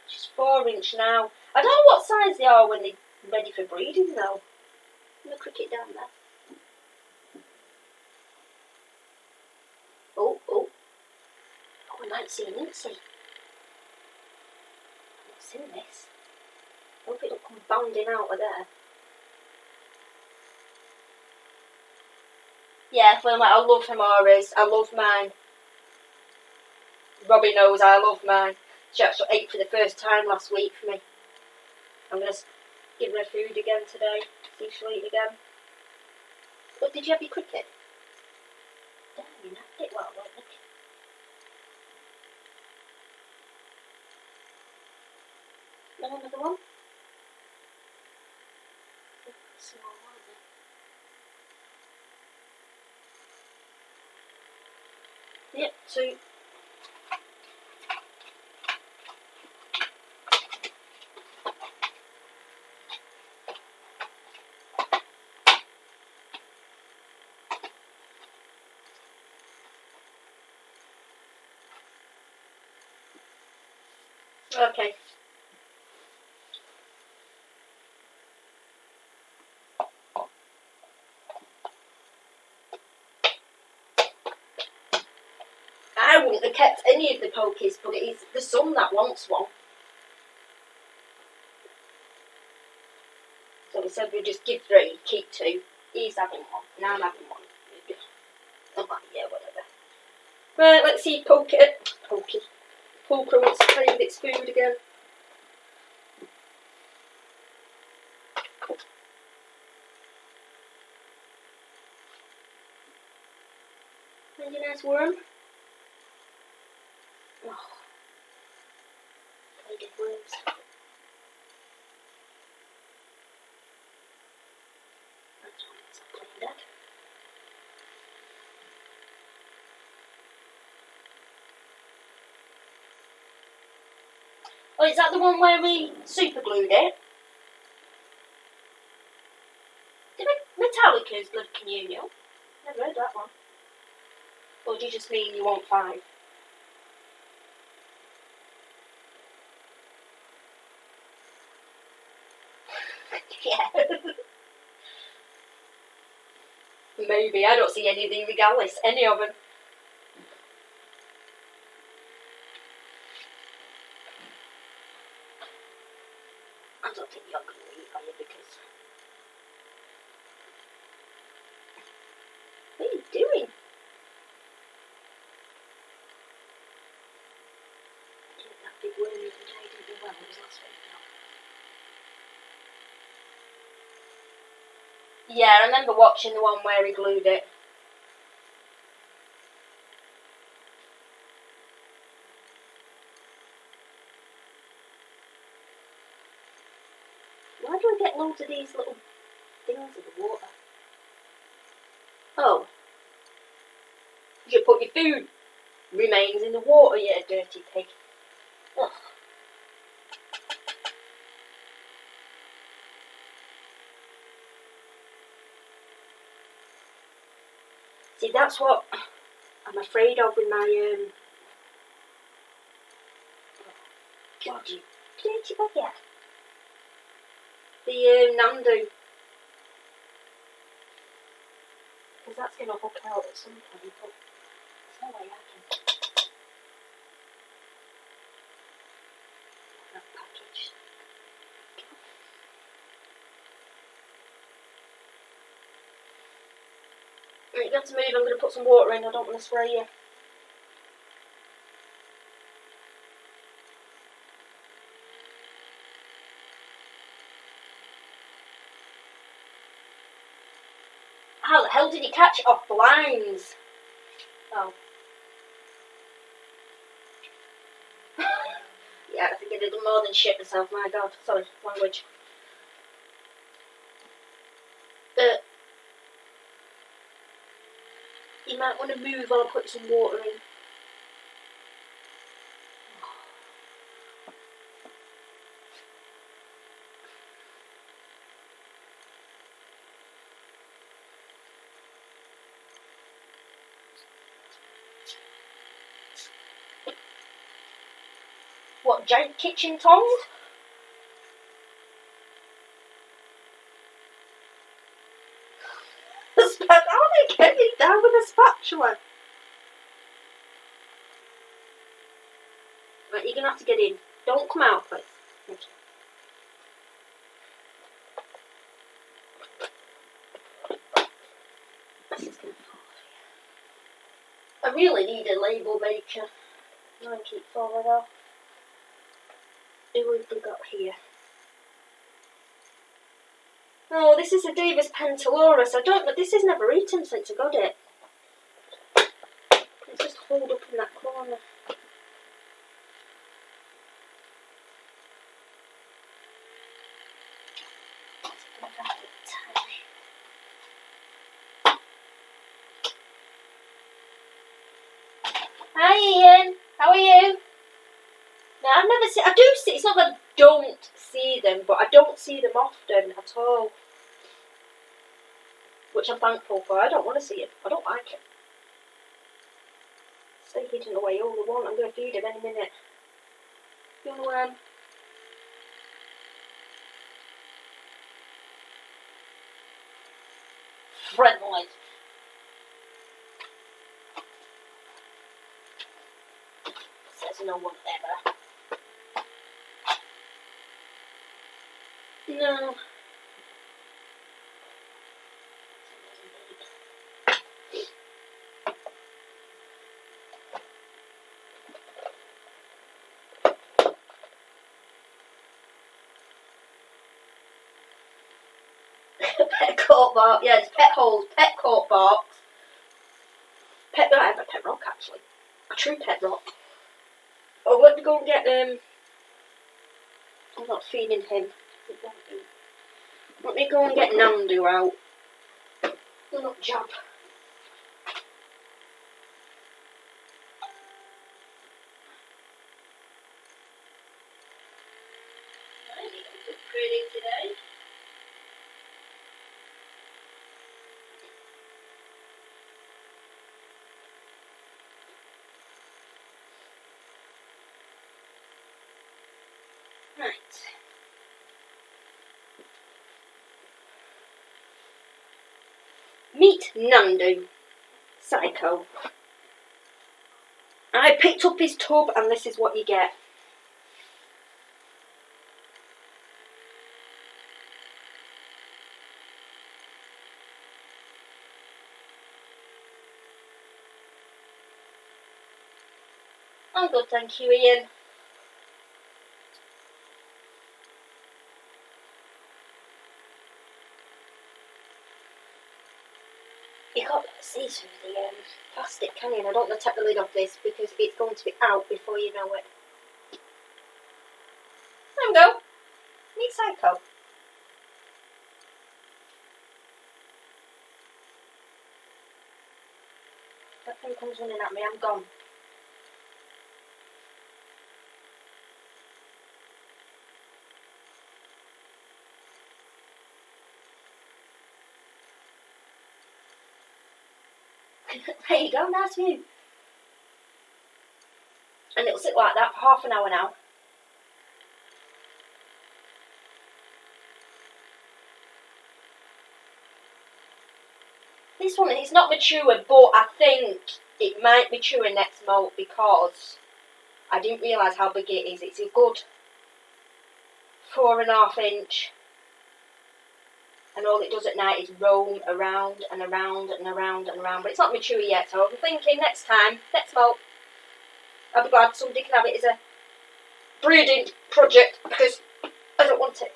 She's 4-inch now. I don't know what size they are when they're ready for breeding though. I'm going to crick it down there. Oh, I might see an Nancy. I've not seen this. I hope it'll come bounding out of there. Yeah, well, I love Hamaras. I love mine. Robbie knows I love mine. She actually ate for the first time last week for me. I'm going to give her food again today. See if she'll eat again. But did you have your cricket? Damn, you napped it well, wasn't it? Another one? Small, aren't they? Yep, 2. Okay. I wouldn't have kept any of the pokies, but it's the son that wants one. So we said we'd just give 3, keep 2. He's having one, and I'm having one. Oh, yeah, whatever. Right, let's see Pokey. Pulcra wants to play with its food again. Find a nice worm. Oh, plated worms. That's one that's not playing dead. Oh, is that the one where we super glued it? Did Metallica's Blood Communion? Never heard that one. Or do you just mean you want 5? Yeah. Maybe. I don't see any of the Regalis. Any of them. I don't think you're going to eat, are you? Because... What are you doing? That big worm even died in the well. It was last week now. Yeah, I remember watching the one where he glued it. Why do I get loads of these little things in the water? Oh. You should put your food remains in the water, you dirty pig. Ugh. See, that's what I'm afraid of with my, God, you dirty bugger. The, Nandu. Because that's going to hook out at some point, but there's no way I can. That package. Right, you have to move, I'm going to put some water in, I don't want to spray you. How the hell did he catch it off the lines? Oh. Yeah, I think I did more than shit myself, my god. Sorry, language. You might want to move while I put some water in. What, giant kitchen tongs? How are they getting it down with a spatula? Right, you're going to have to get in. Don't come out, please. Thank you. This is going to fall off here. I really need a label maker. Mine keeps falling off. Who have we got here? Oh, this is a Davis Pentaloris. I don't know. This is never eaten since I got it. It's just holed up in that corner. Hi Ian, how are you? No, I've never seen. I do see. It's not that I don't see them, but I don't see them often at all. Which I'm thankful for. I don't want to see it. I don't like it. Stay hidden away all the want. I'm going to feed him any minute. You know, friendly. Says no one ever. No. Pet coat box. Yeah, it's pet holes. Pet coat box. I have a pet rock actually. A true pet rock. I went to go and get I'm not feeding him. Let me go and get Nandu out. Not Jab. Pretty today. Right. Meet Nandu. Psycho. I picked up his tub and this is what you get. I'm good, thank you, Ian. You can't see through the plastic, can you? And I don't want to take the lid off this because it's going to be out before you know it. There we go. Meet Psycho. That thing comes running at me, I'm gone. There you go, nice view. And it'll sit like that for half an hour now. This one is not mature, but I think it might mature next molt because I didn't realise how big it is. It's a good 4.5 inch. And all it does at night is roam around and around and around and around. But it's not mature yet, so I'm thinking next time, next molt, I'll be glad somebody can have it as a breeding project because I don't want it.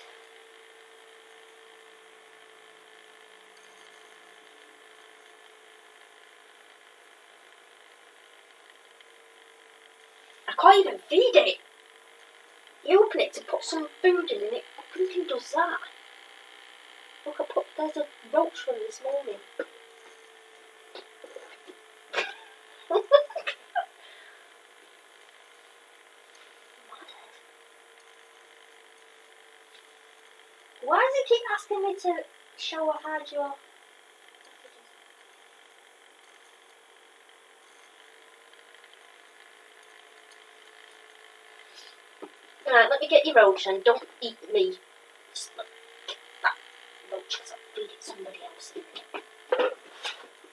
I can't even feed it. You open it to put some food in and it freaking does that. Look, there's a roach from this morning. Why does it keep asking me to show or hide your... Right, let me get your roach and don't eat me. Just look, get that roach because I'll feed it somebody else.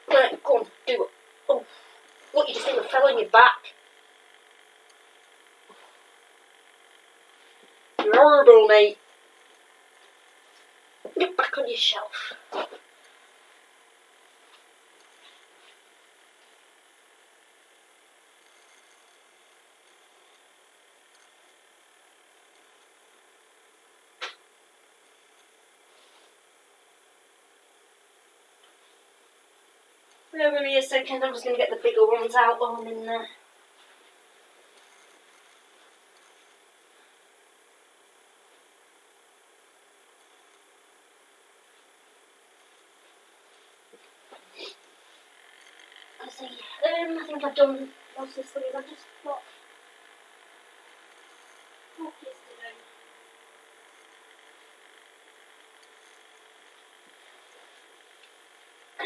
Right, go on, do it. Oh, look, you just even fell on your back. You're horrible, mate. Get back on your shelf. Bear with me a second, I'm just going to get the bigger ones out while I'm in there. I think I've done most of this thing. I've just got more kids to do.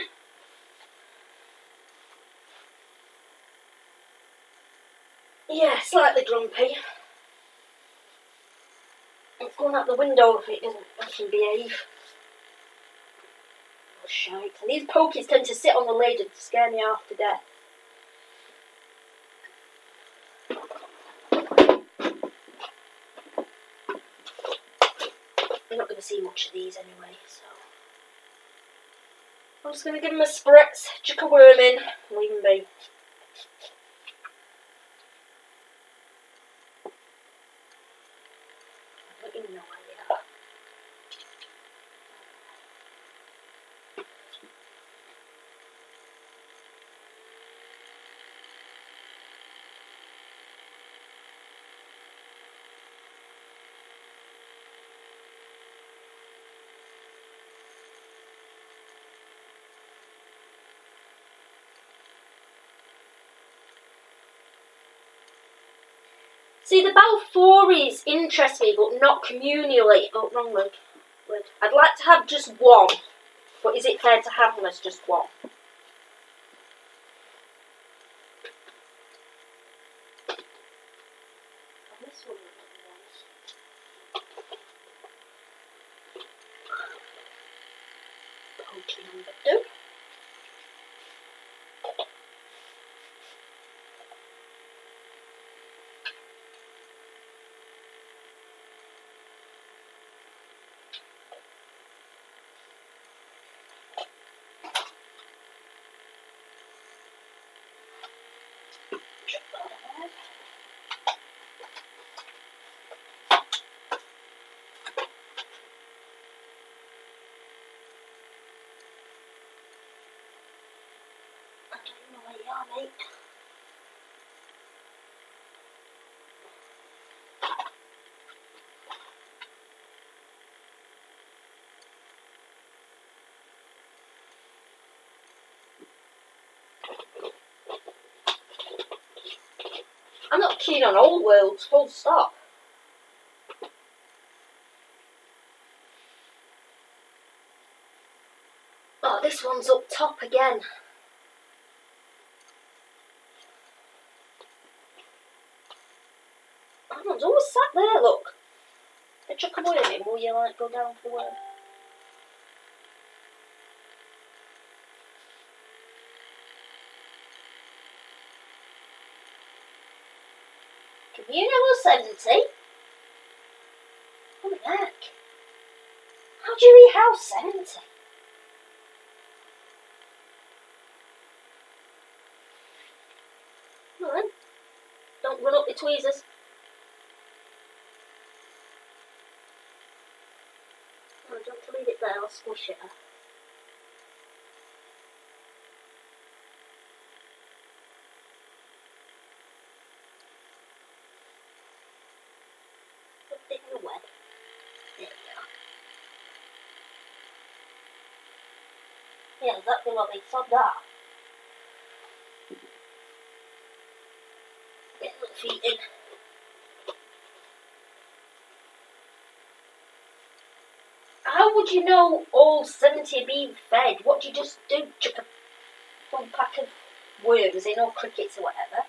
Yeah, slightly grumpy. It's going out the window if it doesn't fucking behave. Oh, shite. And these pokies tend to sit on the lid and scare me half to death. You're not going to see much of these anyway, so... I'm just going to give them a spritz, chuck a worm in, and leave them be. I don't even know where they are. See, the Balfouries interest me, but not communally. Oh, wrong word. I'd like to have just one, but is it fair to have them as just one? This one Pokey number 2. I don't know where you are, mate. I'm not keen on old worlds, full stop. Oh, this one's up top again. That one's always sat there, look. They chuck a worm in, will you like go down for the worm? Communal 70? What the heck? How do you rehouse 70? Come on then. Don't run up the tweezers. Oh, don't have to leave it there, I'll squish it. Put it in the web. There we go. Yeah, exactly what they said that. Get the feet in. How would you know all 70 are being fed? What do you just do? Chuck a full pack of worms in, or crickets or whatever?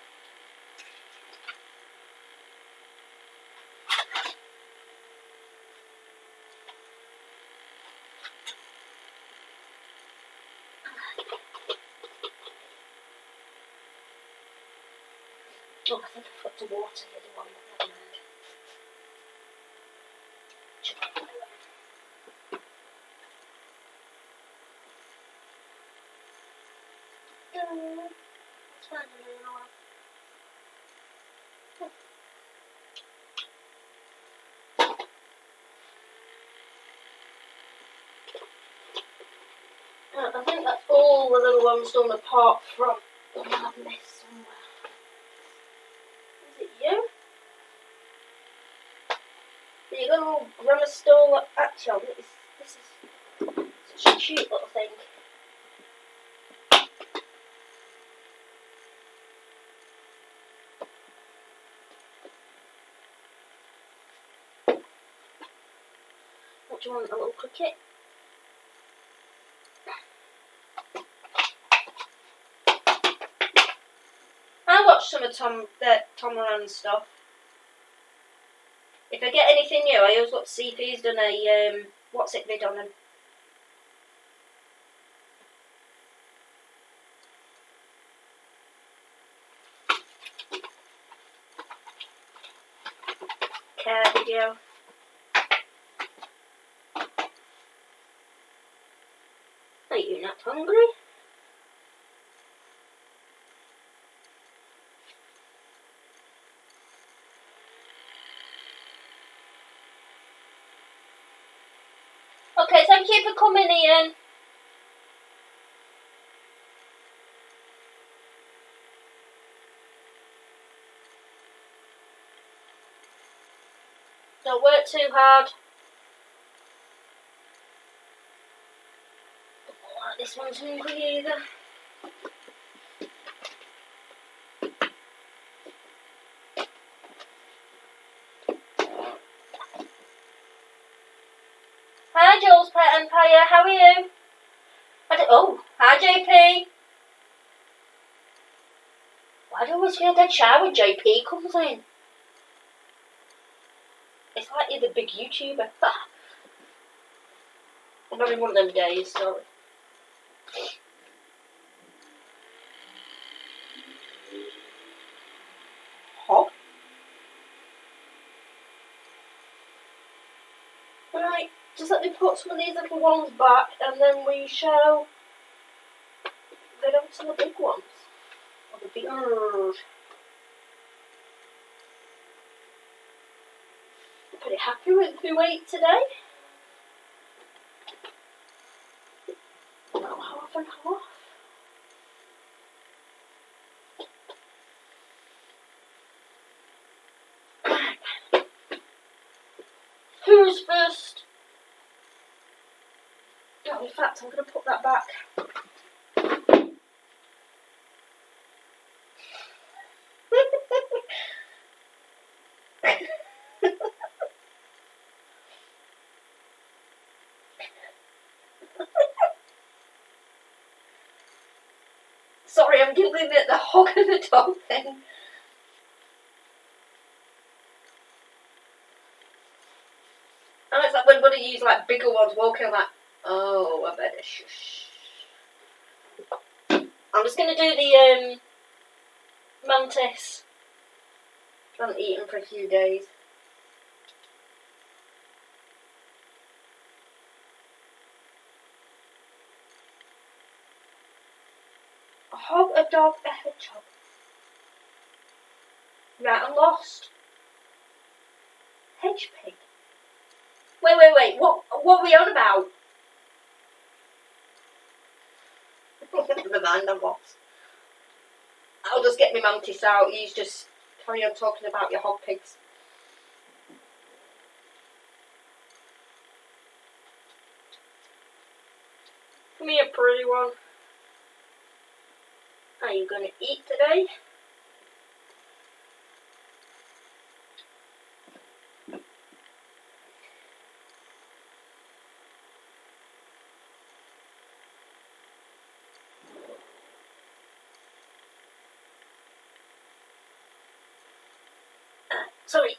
Oh, I think I forgot to water the other one, but never mind. It's fine, I don't know. I think that's all the little ones done apart from the one I've missed somewhere. Is it you? The little grammar store actual. This is such a cute little thing. What do you want, a little cricket? I watched some of Tom Moran stuff. If I get anything new, I always look to see if he's done a what's it vid on him. Care video. Are you not hungry? Okay, thank you for coming, Ian. Don't work too hard. Don't look like this one's hungry either. Hi, Joel's Pet Empire. How are you? Oh, hi, JP. Why do I always feel dead shy when JP comes in? It's like you're the big YouTuber. I'm having one of them days, sorry. Hot. Right, just let me put some of these little ones back and then we shall get on to the big ones. Or the big Pretty happy with who ate today. About half and half. Who's first? Oh, in fact, I'm going to put that back. Sorry, I'm giggling at the hog and the dog thing. And it's like when Buddy used like bigger ones walking, I'm like, oh, I better shush. I'm just going to do the mantis. I haven't eaten for a few days. A hog, a dog, a hedgehog. Right, I'm lost. Hedge pig. Wait. What are we on about? Never mind, I'm lost. I'll just get my mantis out. You just carry on talking about your hog pigs. Come here, pretty one. Are you going to eat today? Sorry,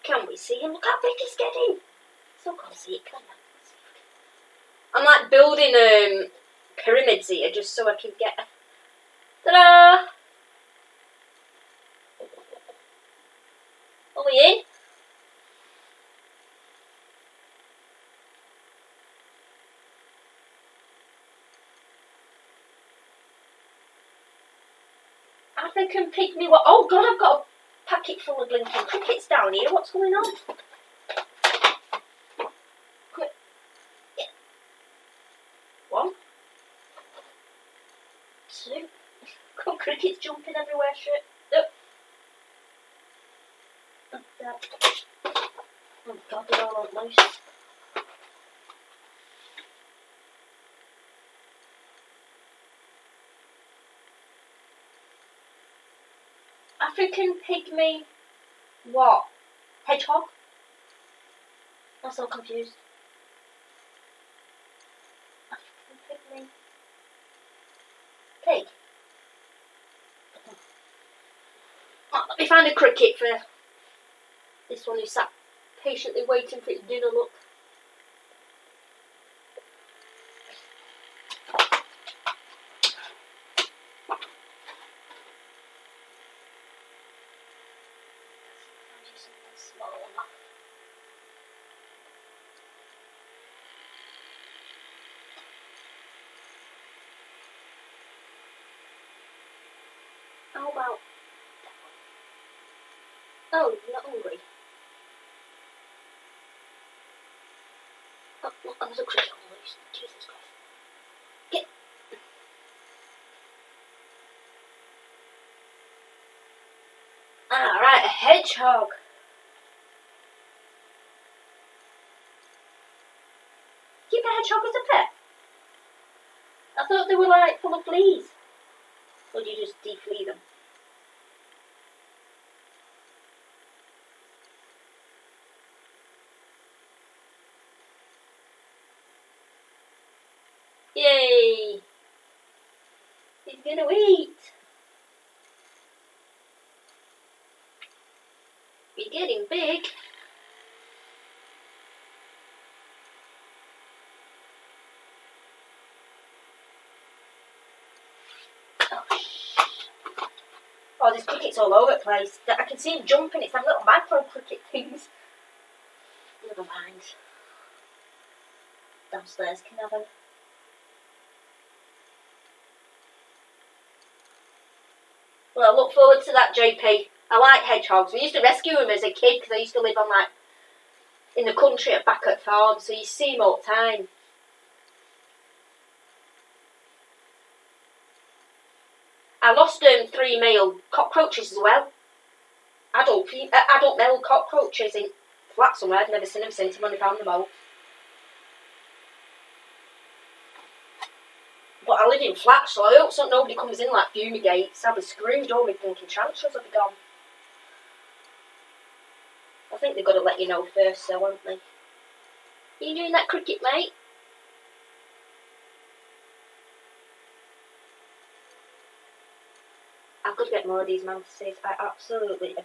can we see him? Look how big he's getting. Still can't see it, can I? I'm like building pyramids here just so I can get. Ta-da! Are we in? African pygmy. What? Oh God, I've got a packet full of blinking crickets down here. What's going on? Quick. Yeah. 1, 2. Got crickets jumping everywhere. Shit. Oh God, they're all on loose. African pygmy. What? Hedgehog? I'm so confused. African pygmy. Pig. Oh, let me find a cricket for This one is sat patiently waiting for its dinner, look. How about... Oh, you're not hungry? Oh, look, there's a cricket on loose. Jesus Christ. Get... Ah, right, a hedgehog. Keep a hedgehog as a pet? I thought they were like full of fleas. Or do you just deflea them? Yay! He's gonna eat. We're getting big. Oh, there's crickets all over the place. I can see them jumping. It's them little micro cricket things. Never mind. Downstairs can have them. Well, I look forward to that, JP. I like hedgehogs. We used to rescue them as a kid because I used to live on in the country back at farm, so you see them all the time. I lost 3 male cockroaches as well. Adult male cockroaches in flats somewhere. I've never seen them since. I've only found them out. But I live in flats, so I hope nobody comes in like fumigates. I'll be screwed. All my funky tarantulas will be gone. I think they've got to let you know first, so won't they? Are you doing that cricket, mate? I've got to get more of these mantises. I absolutely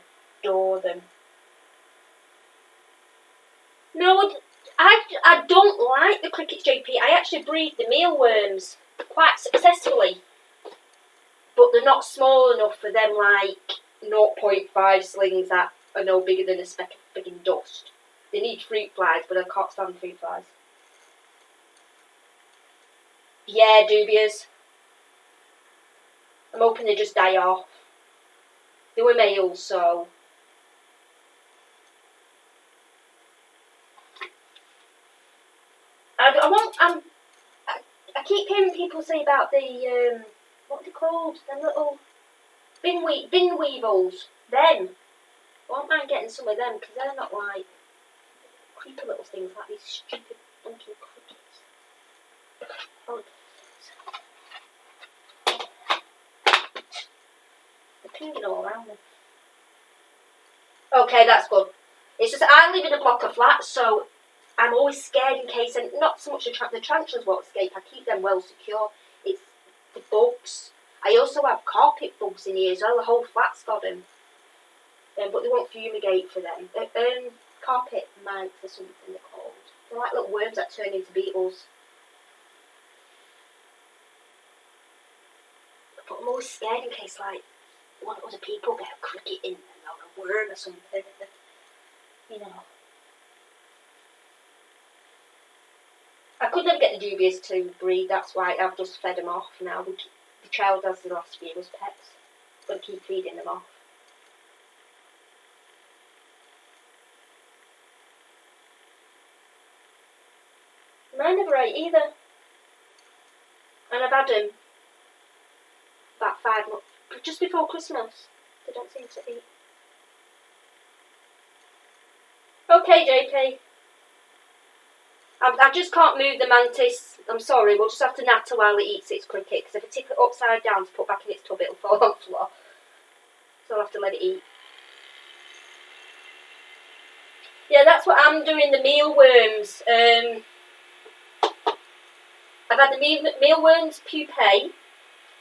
adore them. No, I don't like the crickets, JP. I actually breed the mealworms quite successfully. But they're not small enough for them like 0.5 slings that are no bigger than a speck of friggin' dust. They need fruit flies, but I can't stand fruit flies. Yeah, dubious. I'm hoping they just die off. They were males, so... I keep hearing people say about the, what are they called? Them little bin weevils. Them. I won't mind getting some of them, because they're not like creepy little things like these stupid funky crickets. Oh, they're pinging all around me. Okay, that's good. It's just I live in a block of flats, so I'm always scared in case, and not so much the tarantulas won't escape. I keep them well secure. It's the bugs. I also have carpet bugs in here as well. The whole flat's got them. But they won't fumigate for them. Carpet mites or something they're called. They're like little worms that turn into beetles. But I'm always scared in case, like, one of other people get a cricket in them or a worm or something. You know. I could never get the dubious to breed, that's why I've just fed them off now. The child has the last few as pets. But keep feeding them off. Mine never ate either. And I've had them about 5 months, just before Christmas. They don't seem to eat. Okay, JP. I just can't move the mantis. I'm sorry, we'll just have to natter while it eats its cricket, because if I tip it upside down to put back in its tub, it'll fall on the floor. So I'll have to let it eat. Yeah, that's what I'm doing, the mealworms. I've had the mealworms pupae.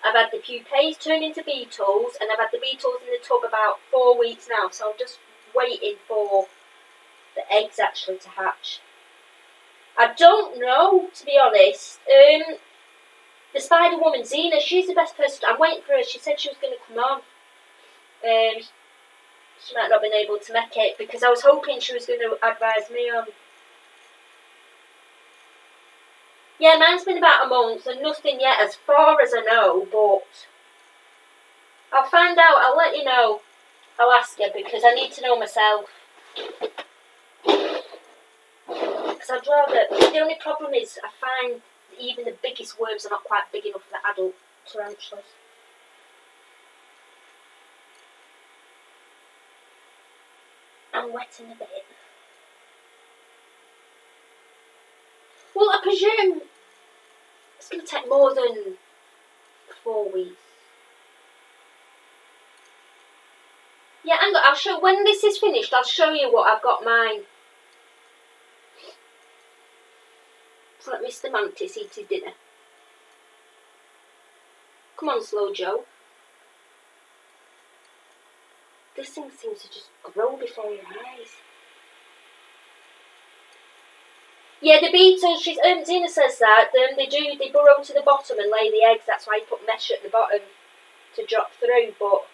I've had the pupaes turn into beetles, and I've had the beetles in the tub about 4 weeks now, so I'm just waiting for the eggs actually to hatch. I don't know, to be honest. The Spider Woman, Xena, she's the best person. I'm waiting for her. She said she was going to come on. She might not have been able to make it because I was hoping she was going to advise me on. Yeah, mine's been about a month and nothing yet as far as I know, but I'll find out. I'll let you know. I'll ask you because I need to know myself. Because I'd rather. The only problem is I find even the biggest worms are not quite big enough for the adult tarantulas. I'm wetting a bit. Well, I presume it's going to take more than 4 weeks. Yeah, hang on, I'll show, when this is finished, I'll show you what I've got mine. So let Mr. Mantis eat his dinner. Come on, Slow Joe. This thing seems to just grow before your eyes. Yeah, the beetles, Xena says that, they burrow to the bottom and lay the eggs, that's why you put mesh at the bottom to drop through, but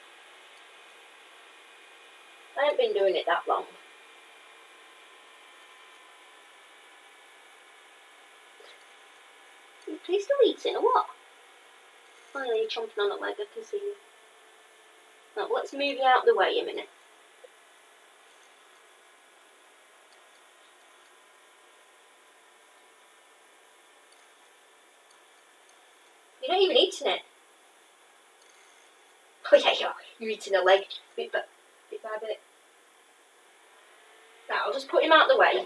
I haven't been doing it that long. Are you pleased to eating or what? Oh yeah, you're chomping on a leg, I can see you. Now, let's move you out of the way a minute. You're not even eating it. Oh yeah, you're eating a leg, bit by bit. Now, I'll just put him out of the way.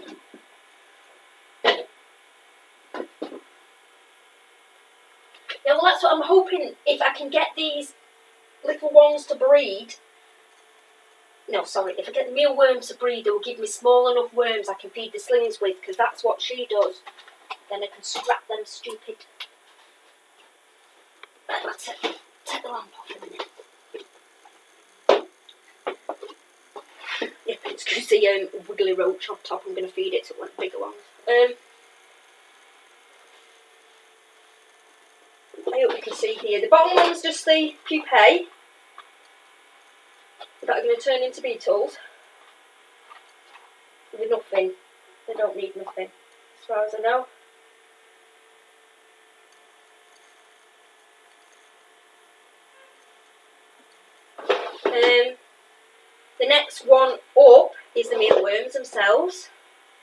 Yeah, well that's what I'm hoping, if I can get these little ones to breed. No, sorry, if I get the mealworms to breed, it will give me small enough worms I can feed the slings with, because that's what she does. Then I can scrap them stupid. Right, let's take the lamp off a minute. Yeah, excuse the wiggly roach on top, I'm going to feed it to one of the bigger ones. I hope you can see here. The bottom one's just the pupae that are going to turn into beetles. With nothing. They don't need nothing, as far as I know. The next one up is the mealworms themselves,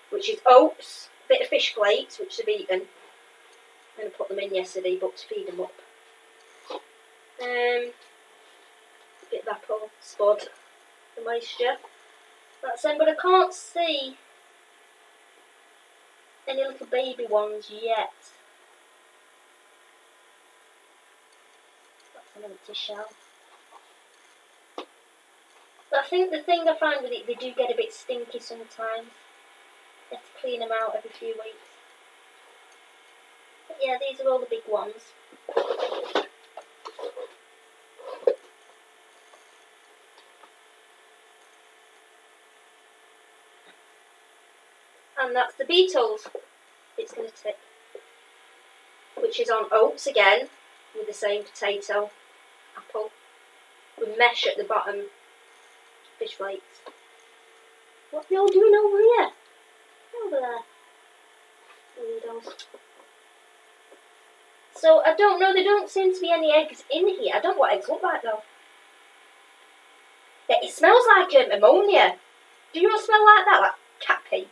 which is oats, a bit of fish flakes, which they've eaten. I'm going to put them in yesterday, but to feed them up. A bit of apple spud, the moisture. That's them, but I can't see any little baby ones yet. That's an empty shell. But I think the thing I find with it, they do get a bit stinky sometimes. You have to clean them out every few weeks. But yeah, these are all the big ones. And that's the beetles it's going to take, which is on oats again, with the same potato, apple, with mesh at the bottom, fish flakes. What are they all doing over here? Over there. Weirdos. So I don't know, there don't seem to be any eggs in here. I don't know what eggs look like though. Yeah, it smells like ammonia. Do you not smell like that? Like cat pee?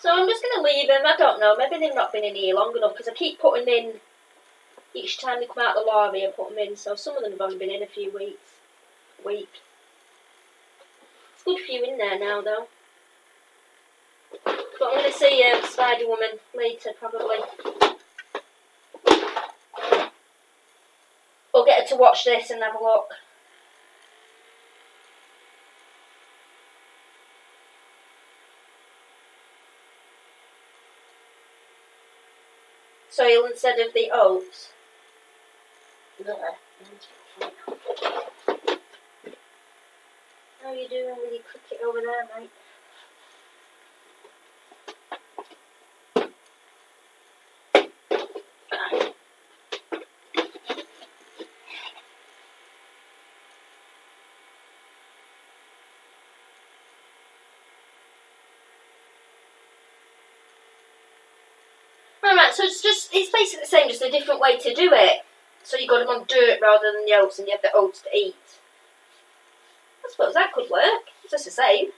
So I'm just going to leave them. I don't know, maybe they've not been in here long enough because I keep putting them in each time they come out of the larvae and put them in. So some of them have only been in a few weeks. Week. It's a good few in there now though. But I'm going to see Spider Woman later probably. I'll get her to watch this and have a look. soil instead of the oats. How are you doing with your cricket over there, mate? Alright, so it's basically the same, just a different way to do it. So you got them on dirt rather than the oats, and you have the oats to eat. I suppose that could work. It's just the same.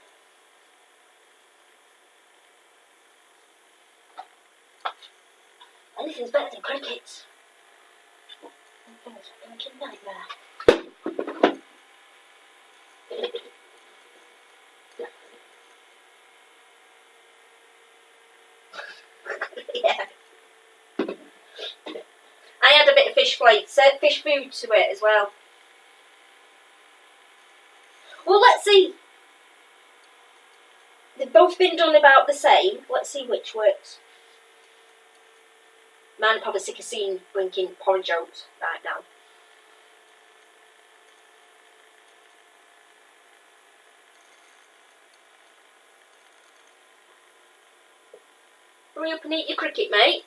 Anything's better than crickets. Oh, it's a fucking nightmare. Yeah. I had a bit of fish food to it as well. Well, let's see. They've both been done about the same. Let's see which works. Man, I'm probably sick of seeing blinking porridge oats right now. Hurry up and eat your cricket, mate.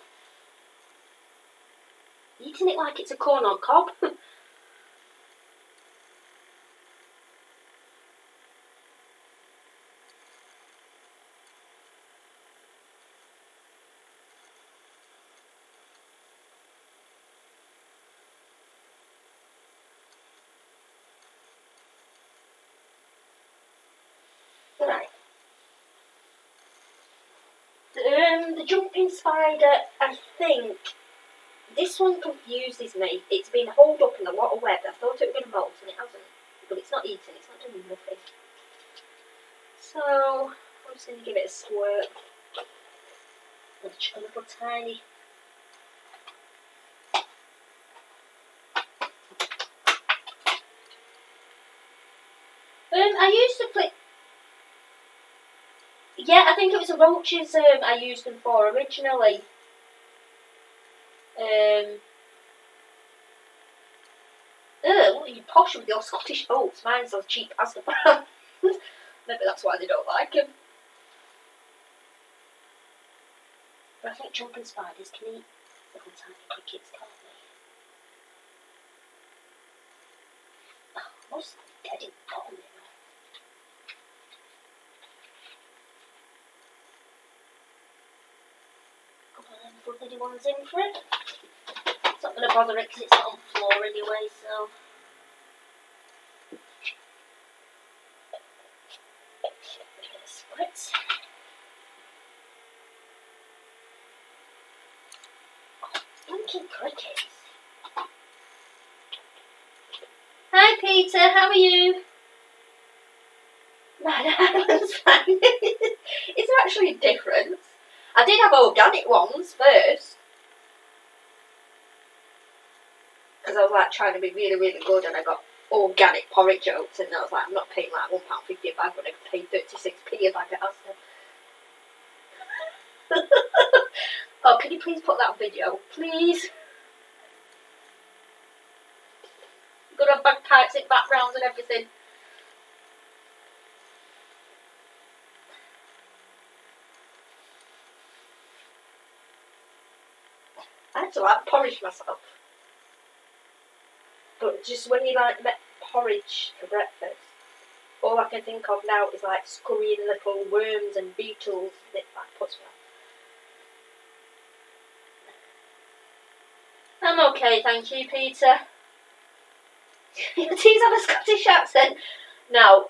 Eating it like it's a corn on cob. Right. The jumping spider, I think this one confuses me. It's been holed up in a lot of web. I thought it was going to molt and it hasn't. But it's not eating, it's not doing nothing. So, I'm just going to give it a squirt. A little tiny. I used to play. Yeah, I think it was the roaches I used them for originally. What are you posh with your Scottish oats? Mine's as cheap as the pound. Maybe that's why they don't like them. But I think jumping spiders can eat little tiny crickets, can't they? Oh, most dead in the bottom, you know. Couple of them bloody ones in for it. It's not going to bother it because it's not on the floor anyway, so. Spritz. Blinking crickets. Hi Peter, how are you? Mad Island's fine. Is there actually a difference? I did have organic ones first. Because I was like trying to be really, really good and I got organic porridge oats and I was like, I'm not paying like £1.50 a bag when I could pay 36p a bag at Asda. Oh, can you please put that on video? Please? I'm gonna have bagpipes in background and everything. I had to like porridge myself. But just when you like make porridge for breakfast, all I can think of now is like scurrying little worms and beetles that it like puts me off. I'm okay, thank you, Peter. Does he have a Scottish accent? Now,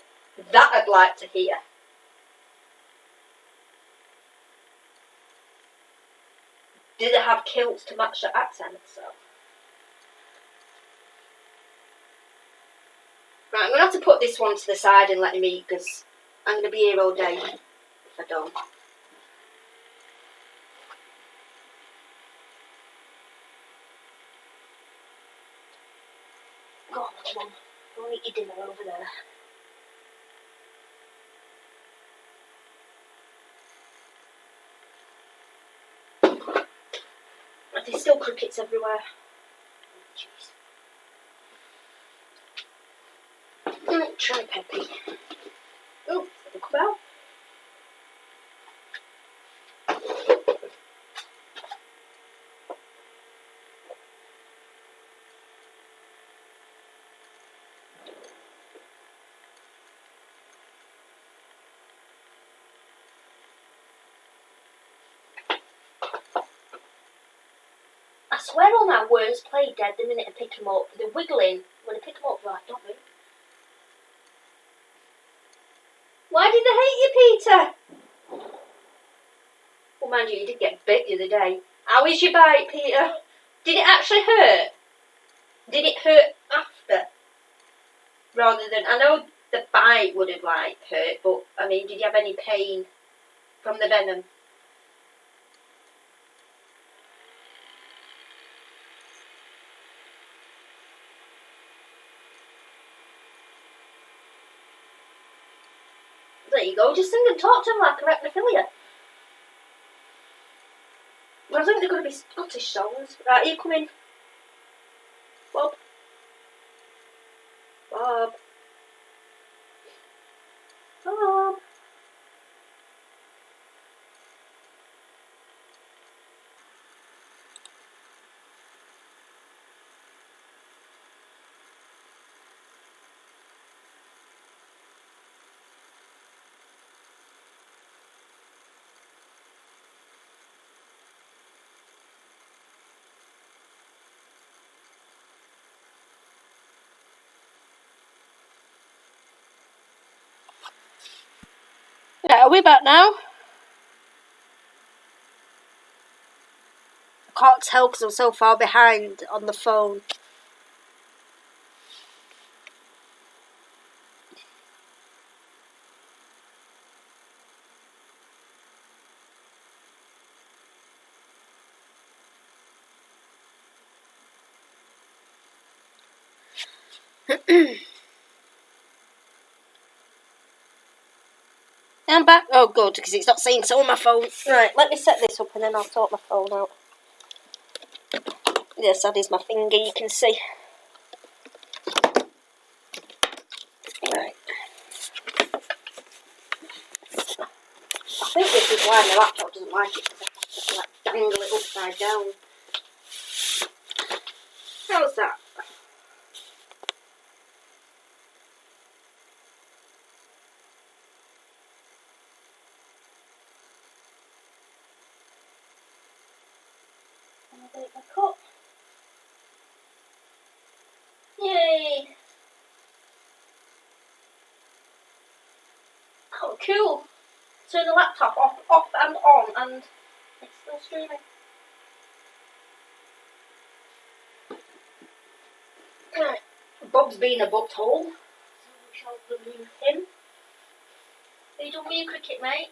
that I'd like to hear. Do they have kilts to match the accent? So. Right, I'm going to have to put this one to the side and let him eat because I'm going to be here all day if I don't. Go on, little one. Go and eat your dinner over there. There's still crickets everywhere. Jeez. Try Peppy. Oh, look about. I swear all my worms play dead the minute I pick him up. They're wiggling when I pick them up, right, don't move. Why did they hate you, Peter? Well, mind you did get bit the other day. How is your bite, Peter? Did it actually hurt? Did it hurt after? Rather than, I know the bite would have, like, hurt, but, I mean, did you have any pain from the venom? There you go, just sing and talk to him like a arachnophilia. Well, I think they're going to be Scottish songs. Right, you come in. Bob. Bob. Bob. Right, are we back now? I can't tell because I'm so far behind on the phone. I'm back. Oh, good, because it's not saying so on my phone. Right, let me set this up and then I'll sort my phone out. Yes, that is my finger, you can see. Right. I think this is why my laptop doesn't like it, because I have to like dangle it upside down. How's that? I'll take my cup. Yay! Oh, cool. Turn the laptop off and on, and it's still streaming. Right. Bob's been a butthole, so we shall remove him. Are you done with your cricket, mate?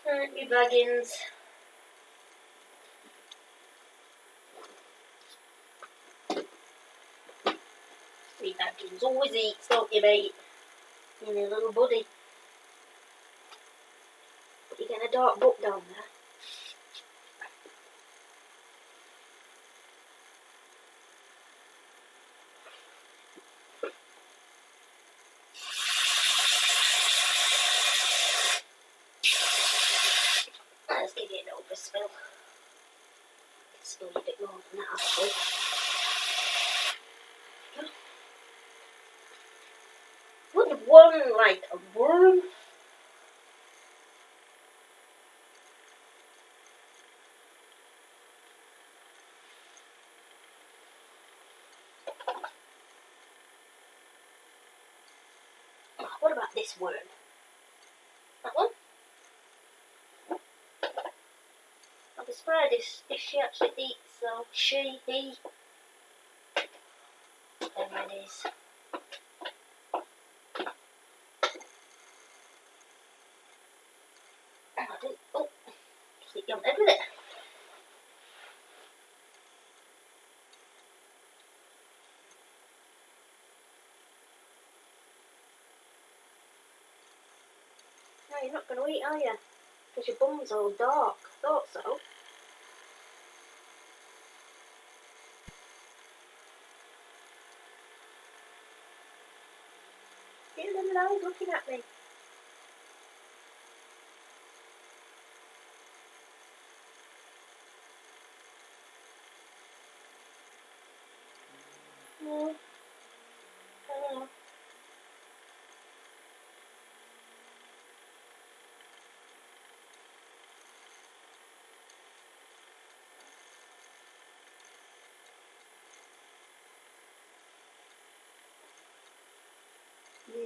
Right, your baggins. Your baggins always eats, don't you, mate? You're a little buddy. But you're getting a dark book down there. Let's give you an overspill. Spill a bit more than that, actually. Wouldn't have won like a worm. What about this worm? That one? I'll be surprised if she actually eats, so he. There it is. Oh, just hit you on the head with it. you're not going to eat, are you? Because your bum's all dark. Thought so. See them eyes looking at me. No. I don't know.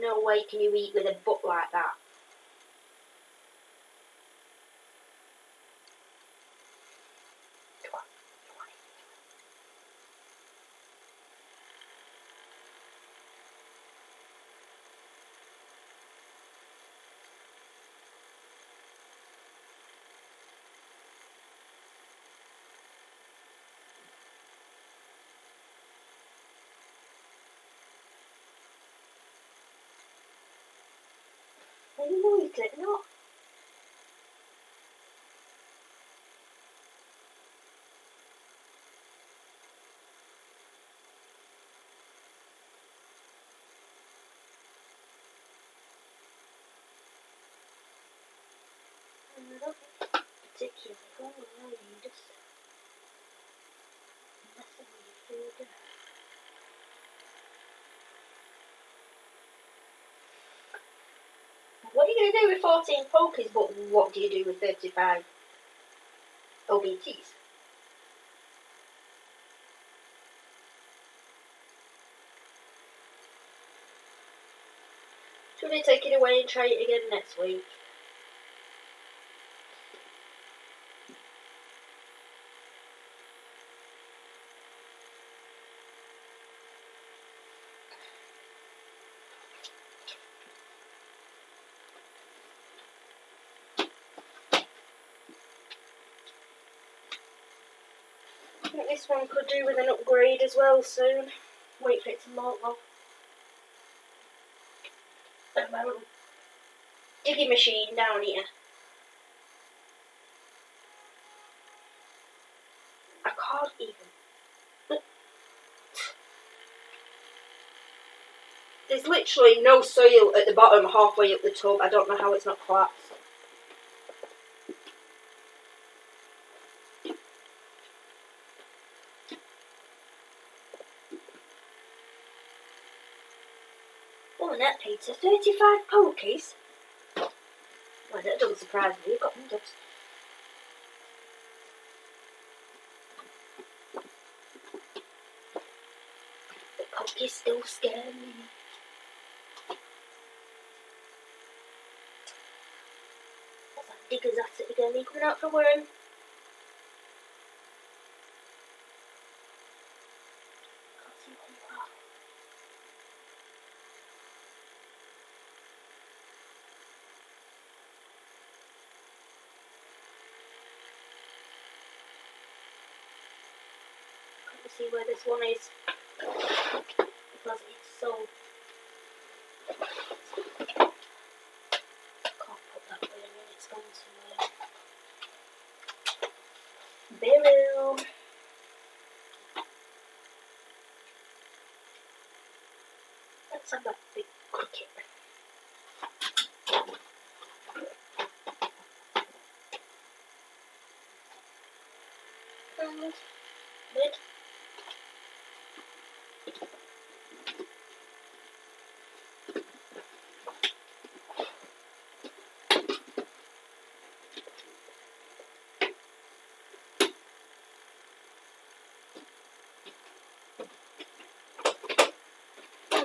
No way can you eat with a butt like that. I know you did not. I'm not particularly hungry, are you? Just messing with your food. What are you going to do with 14 pokies, but what do you do with 35 OBTs? Should we take it away and try it again next week? I think this one could do with an upgrade as well soon. Wait for it to melt off. Digging machine down here. I can't even. There's literally no soil at the bottom halfway up the tub. I don't know how it's not collapsed. Oh, and that pizza, 35 pokies? Well, that doesn't surprise me, you've got them dubs. The pokies still scare me. What's that digger's at it again? Are you coming out for a worm? See where this one is because it's so can't put that way in when it's gone somewhere. Beryl. Let's have that big cricket. And lid.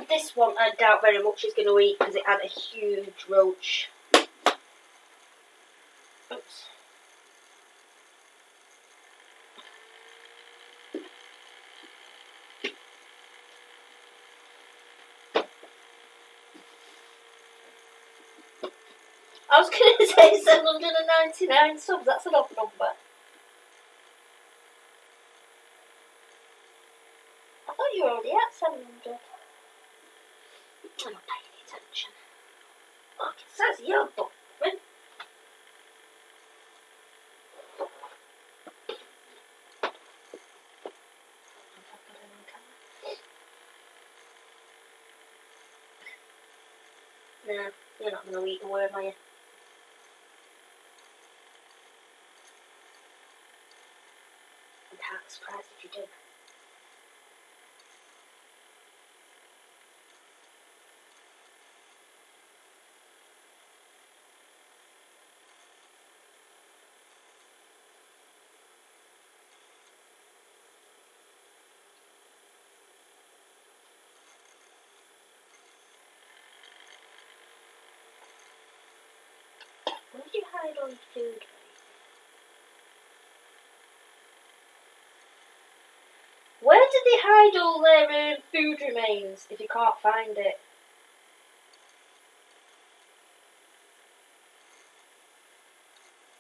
This one I doubt very much is going to eat because it had a huge roach. Oops. I was going to say 799 subs, that's an odd number. I thought you were already at 700. I'm not paying attention. Look, it says your book. When? No, you're not going to eat the worm, are you? I'm kind of surprised if you do. Where did you hide all your food? Where did they hide all their food remains if you can't find it?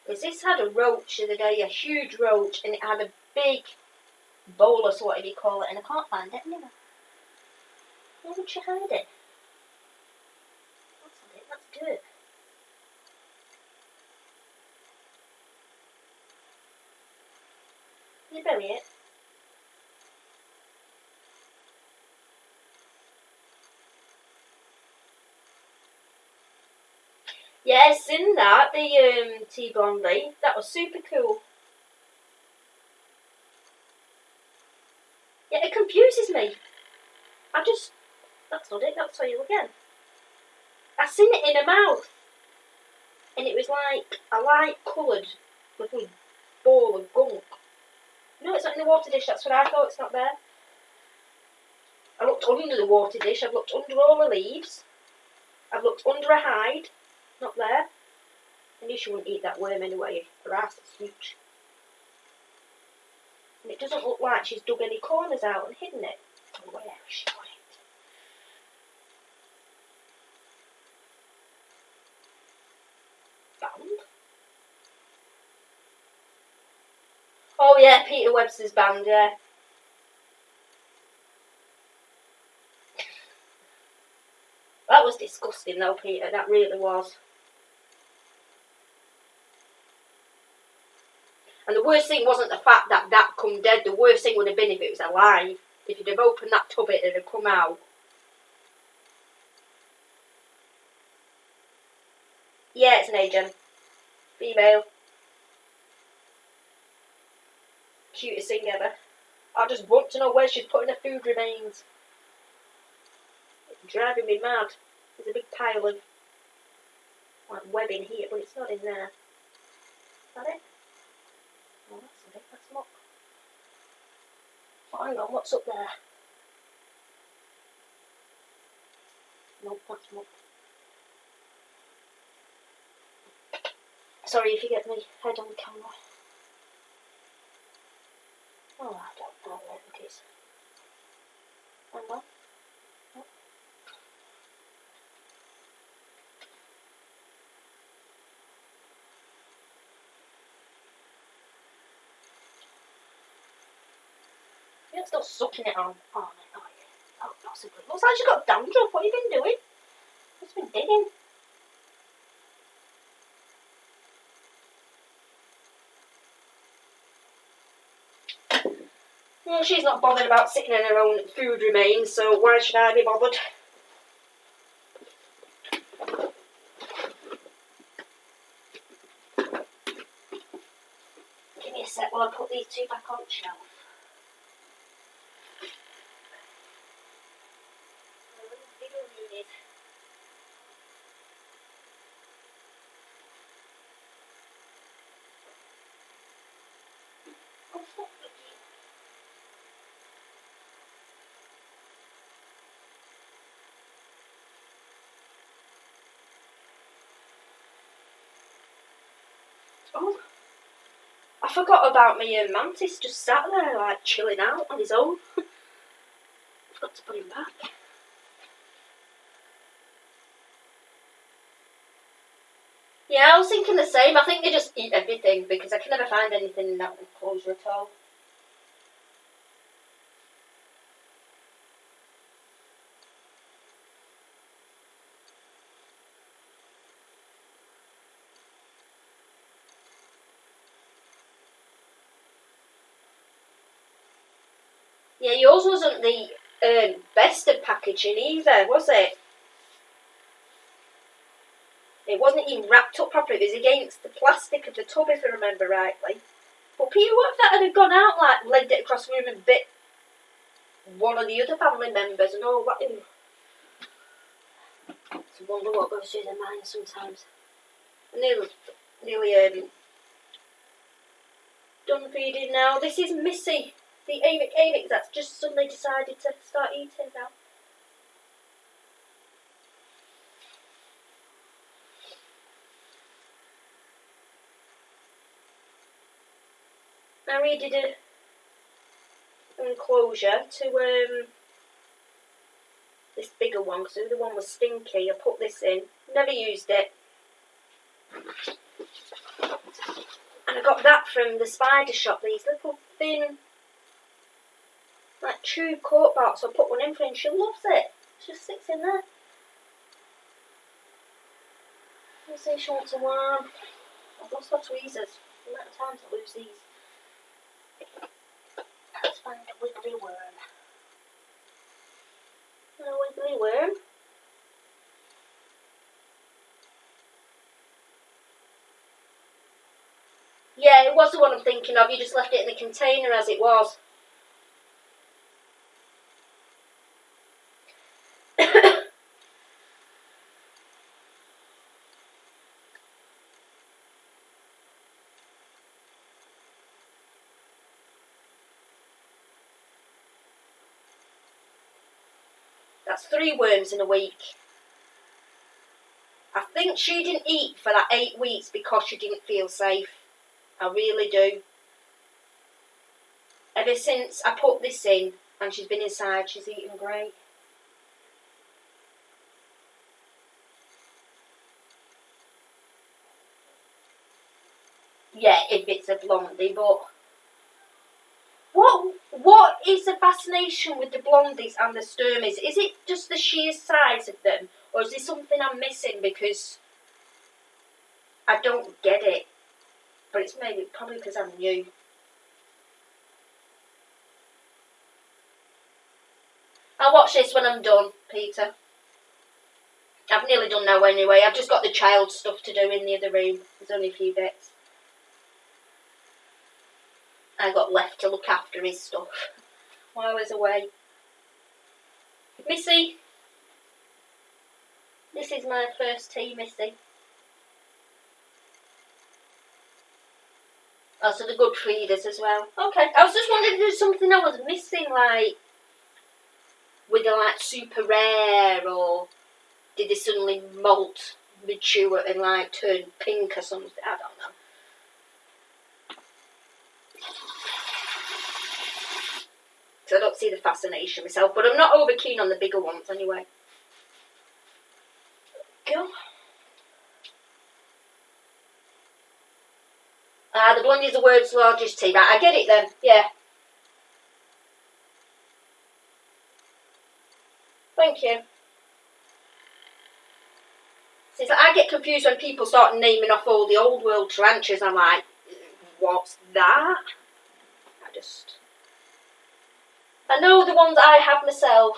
Because this had a roach the other day, a huge roach, and it had a big bolus, whatever you call it, and I can't find it anywhere. Where would you hide it? That's not it, that's dirt. You bury it? Yeah, seen that, the T-Blondie. That was super cool. Yeah, it confuses me. That's not it, that's you again. I seen it in her mouth. And it was like a light coloured little ball of gunk. No, it's not in the water dish, that's what I thought, it's not there. I looked under the water dish, I've looked under all the leaves. I've looked under a hide, not there. I knew she wouldn't eat that worm anyway, her ass is huge. And it doesn't look like she's dug any corners out and hidden it. Where has she put it? Band? Oh yeah, Peter Webster's band, yeah. That was disgusting though, Peter, that really was. And the worst thing wasn't the fact that that come dead, the worst thing would have been if it was alive. If you'd have opened that tub, it'd have come out. Yeah, it's an agent. Female. Cutest thing ever. I just want to know where she's putting her food remains. It's driving me mad. There's a big pile of like webbing here, but it's not in there. Is that it? Oh, that's not it. That's not. Oh, hang on, what's up there? Nope, that's not. Sorry if you get me head on the camera. Oh, I don't know where it is. Hang on. You're still sucking it on. Oh, no, yeah. Oh, possibly. Looks like she's got dandruff. What have you been doing? What's been digging? Well, she's not bothered about sitting in her own food remains, so why should I be bothered? Give me a sec while I put these two back on the shelf. Oh, I forgot about my mantis just sat there like chilling out on his own. I've got to put him back. Yeah, I was thinking the same. I think they just eat everything because I can never find anything in that enclosure at all. Yeah, yours wasn't the best of packaging either, was it? It wasn't even wrapped up properly. It was against the plastic of the tub, if I remember rightly. But Peter, what if that had gone out, like, legged it across the room and bit one of the other family members and all that? It's a wonder what goes through their mind sometimes. Nearly done feeding now. This is Missy, the Amic that's just suddenly decided to start eating now. I redid an enclosure to this bigger one because the other one was stinky. I put this in, never used it. And I got that from the Spider shop, these little thin, like tube coat box. So I put one in for her and she loves it. She just sits in there. Let's see, she wants a worm. I've lost my tweezers. The amount of times I lose these. Let's find a wiggly worm. A wiggly worm. Yeah, it was the one I'm thinking of. You just left it in the container as it was. That's 3 worms in a week. I think she didn't eat for that 8 weeks because she didn't feel safe. I really do. Ever since I put this in and she's been inside, she's eaten great. Yeah, if it's a blondie, but what is the fascination with the blondies and the Sturmies? Is it just the sheer size of them, or is there something I'm missing because I don't get it? But it's probably because I'm new. I'll watch this when I'm done, Peter. I've nearly done now anyway. I've just got the child stuff to do in the other room. There's only a few bits I got left to look after his stuff while I was away. Missy, this is my first tea, Missy. Oh, so they're good feeders as well. Okay, I was just wondering if there's something I was missing, like, with the, like, super rare, or did they suddenly molt, mature, and, like, turn pink or something? I don't know. So I don't see the fascination myself, but I'm not over keen on the bigger ones anyway. Go. The blondie is the world's largest tea. Right, I get it then. Yeah. Thank you. See, so I get confused when people start naming off all the old world tarantulas. I'm like, what's that? I know the ones I have myself,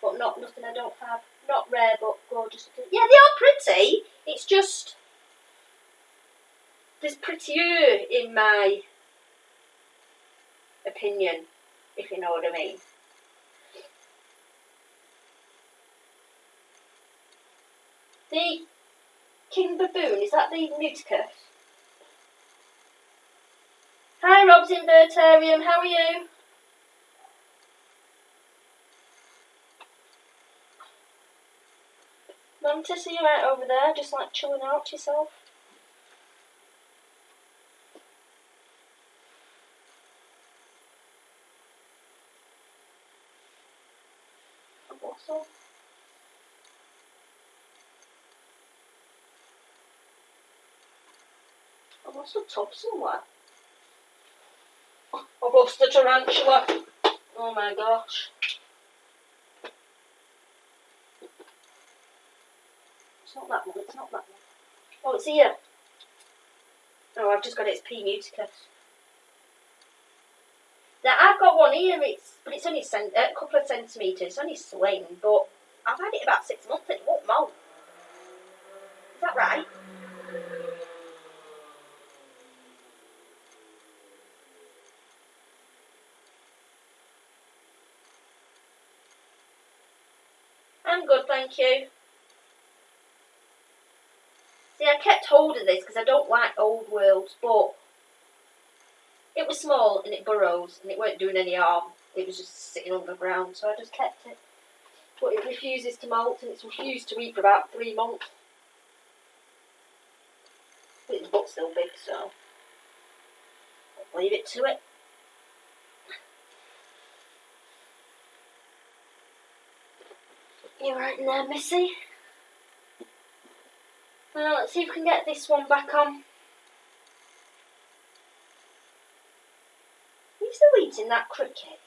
but nothing I don't have. Not rare, but gorgeous. Yeah, they are pretty. It's just there's prettier in my opinion, if you know what I mean. The king baboon, is that the Muticus? Hi, Rob's Invertarium, how are you? Mantis, are you right over there, just like chilling out to yourself? Also, I've lost a tub somewhere. I've lost a tarantula. Oh my gosh. It's not that one, it's not that one. Oh, it's here. Oh, I've just got its P Muticus. Now I've got one here. But it's only a couple of centimetres. It's only sling, but I've had it about 6 months and it won't moult. Is that right? I'm good, thank you. See, I kept hold of this because I don't like old worlds, but it was small and it burrows and it weren't doing any harm. It was just sitting on the ground, so I just kept it. But it refuses to molt and it's refused to eat for about 3 months. But its butt's still big, so I'll leave it to it. You right in there, Missy? Well, let's see if we can get this one back on. Are you still eating that cricket?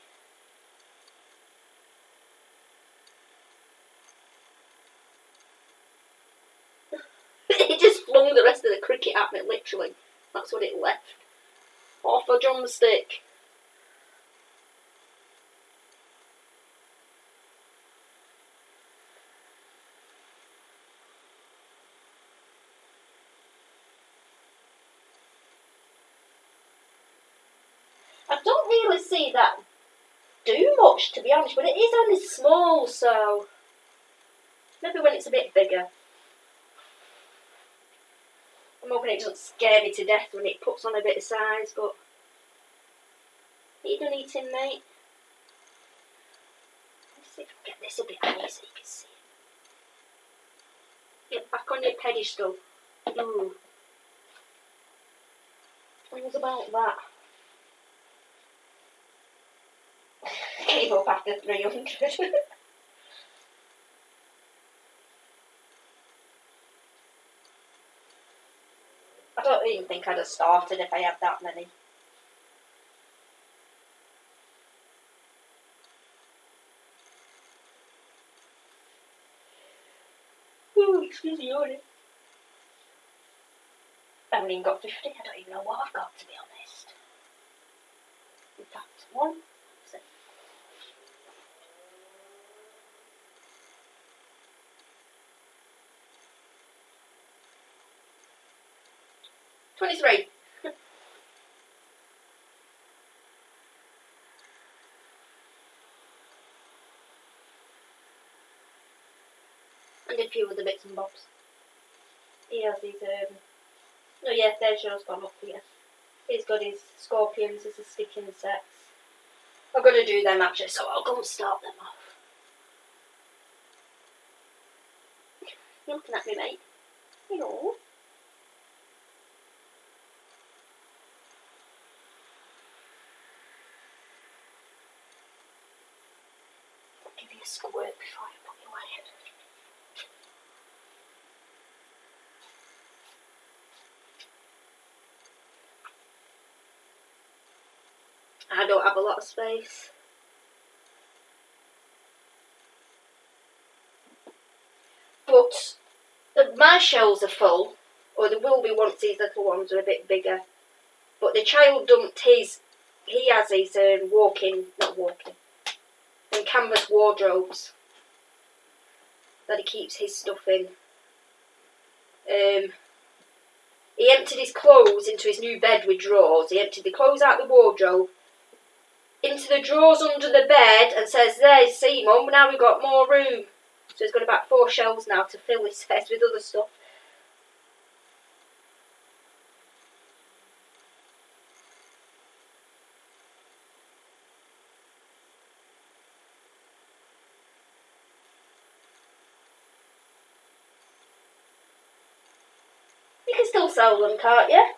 It just flung the rest of the cricket at me, literally. That's what it left. Off a drumstick. I don't really see that do much, to be honest, but it is only small, so maybe when it's a bit bigger. I'm hoping it doesn't scare me to death when it puts on a bit of size, but are you done eating, mate? Let's see if I can get this a bit higher so you can see it. Get back on your pedestal. Ooh. What was about that? Gave up after 300. I don't even think I'd have started if I had that many. Ooh, excuse me, Yuri. I haven't even got 50. I don't even know what I've got, to be honest. In fact, one. That's it. $23. And a few other bits and bobs. He has his, oh yeah, there's yours gone up here. He's got his scorpions as a stick insects. I've got to do them actually, so I'll go and start them off. You're looking at me, mate. You know. I'll give you a squirt before I put you away. I don't have a lot of space. But my shelves are full, or there will be once these little ones are a bit bigger. But the child dumped his, he has his and canvas wardrobes that he keeps his stuff in. He emptied his clothes into his new bed with drawers. He emptied the clothes out of the wardrobe into the drawers under the bed and says, "There, see, Mum, now we've got more room." So he's got about 4 shelves now to fill, he says, with other stuff. You can still sell them, can't you?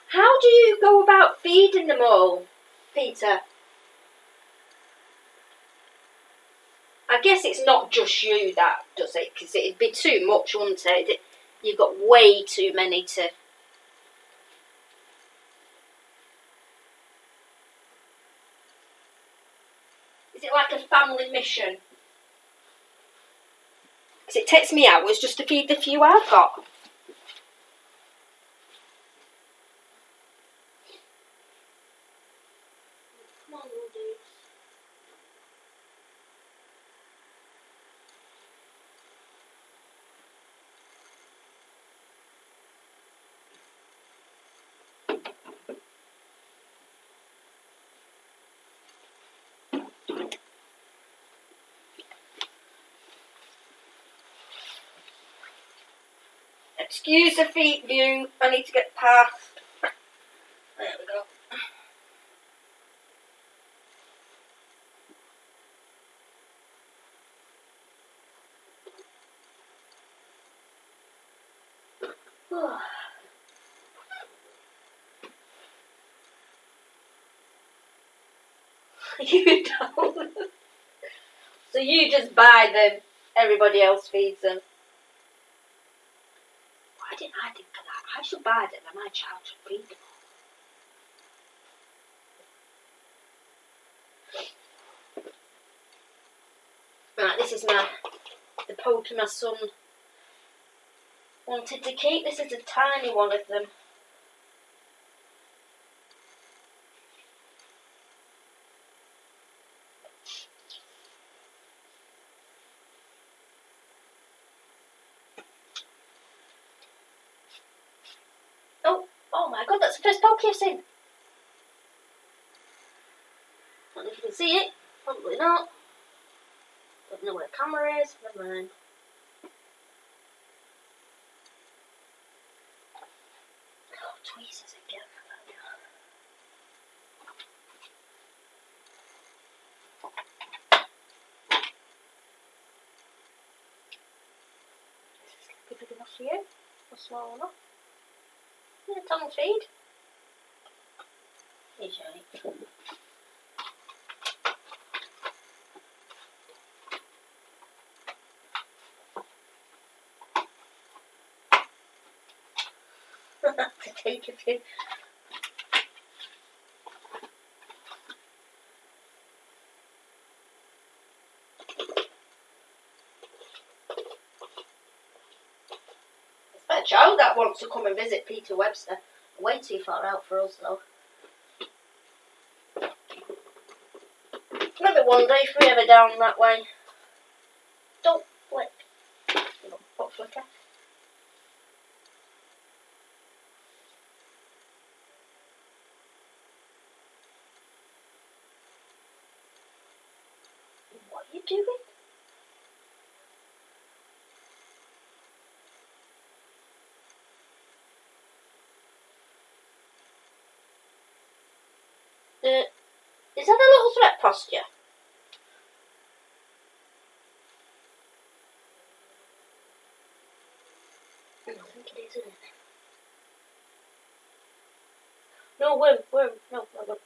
How do you go about feeding them all, Peter? I guess it's not just you that does it, because it'd be too much, wouldn't it? You've got way too many to... Is it like a family mission? Because it takes me hours just to feed the few I've got. Come on, little dudes. Excuse the feet view, I need to get past. There we go. You don't. So you just buy them, everybody else feeds them. Why didn't I think of that? I should buy them and my child should feed them. Right, this is the poke my son wanted to keep. This is a tiny one of them. Oh my god, that's the first poke I've seen. I don't know if you can see it. Probably not. Don't know where the camera is. Never mind. Oh, tweezers again. Is this big enough for you? Or small enough? Yeah, tongue feed. Here's your to take a few. It's a child that wants to come and visit Peter Webster. Way too far out for us though. Maybe one day if we ever down that way. Don't flick. What flicker? What are you doing? Is that a little threat posture? I think it is, isn't it? No, worm, no, worm.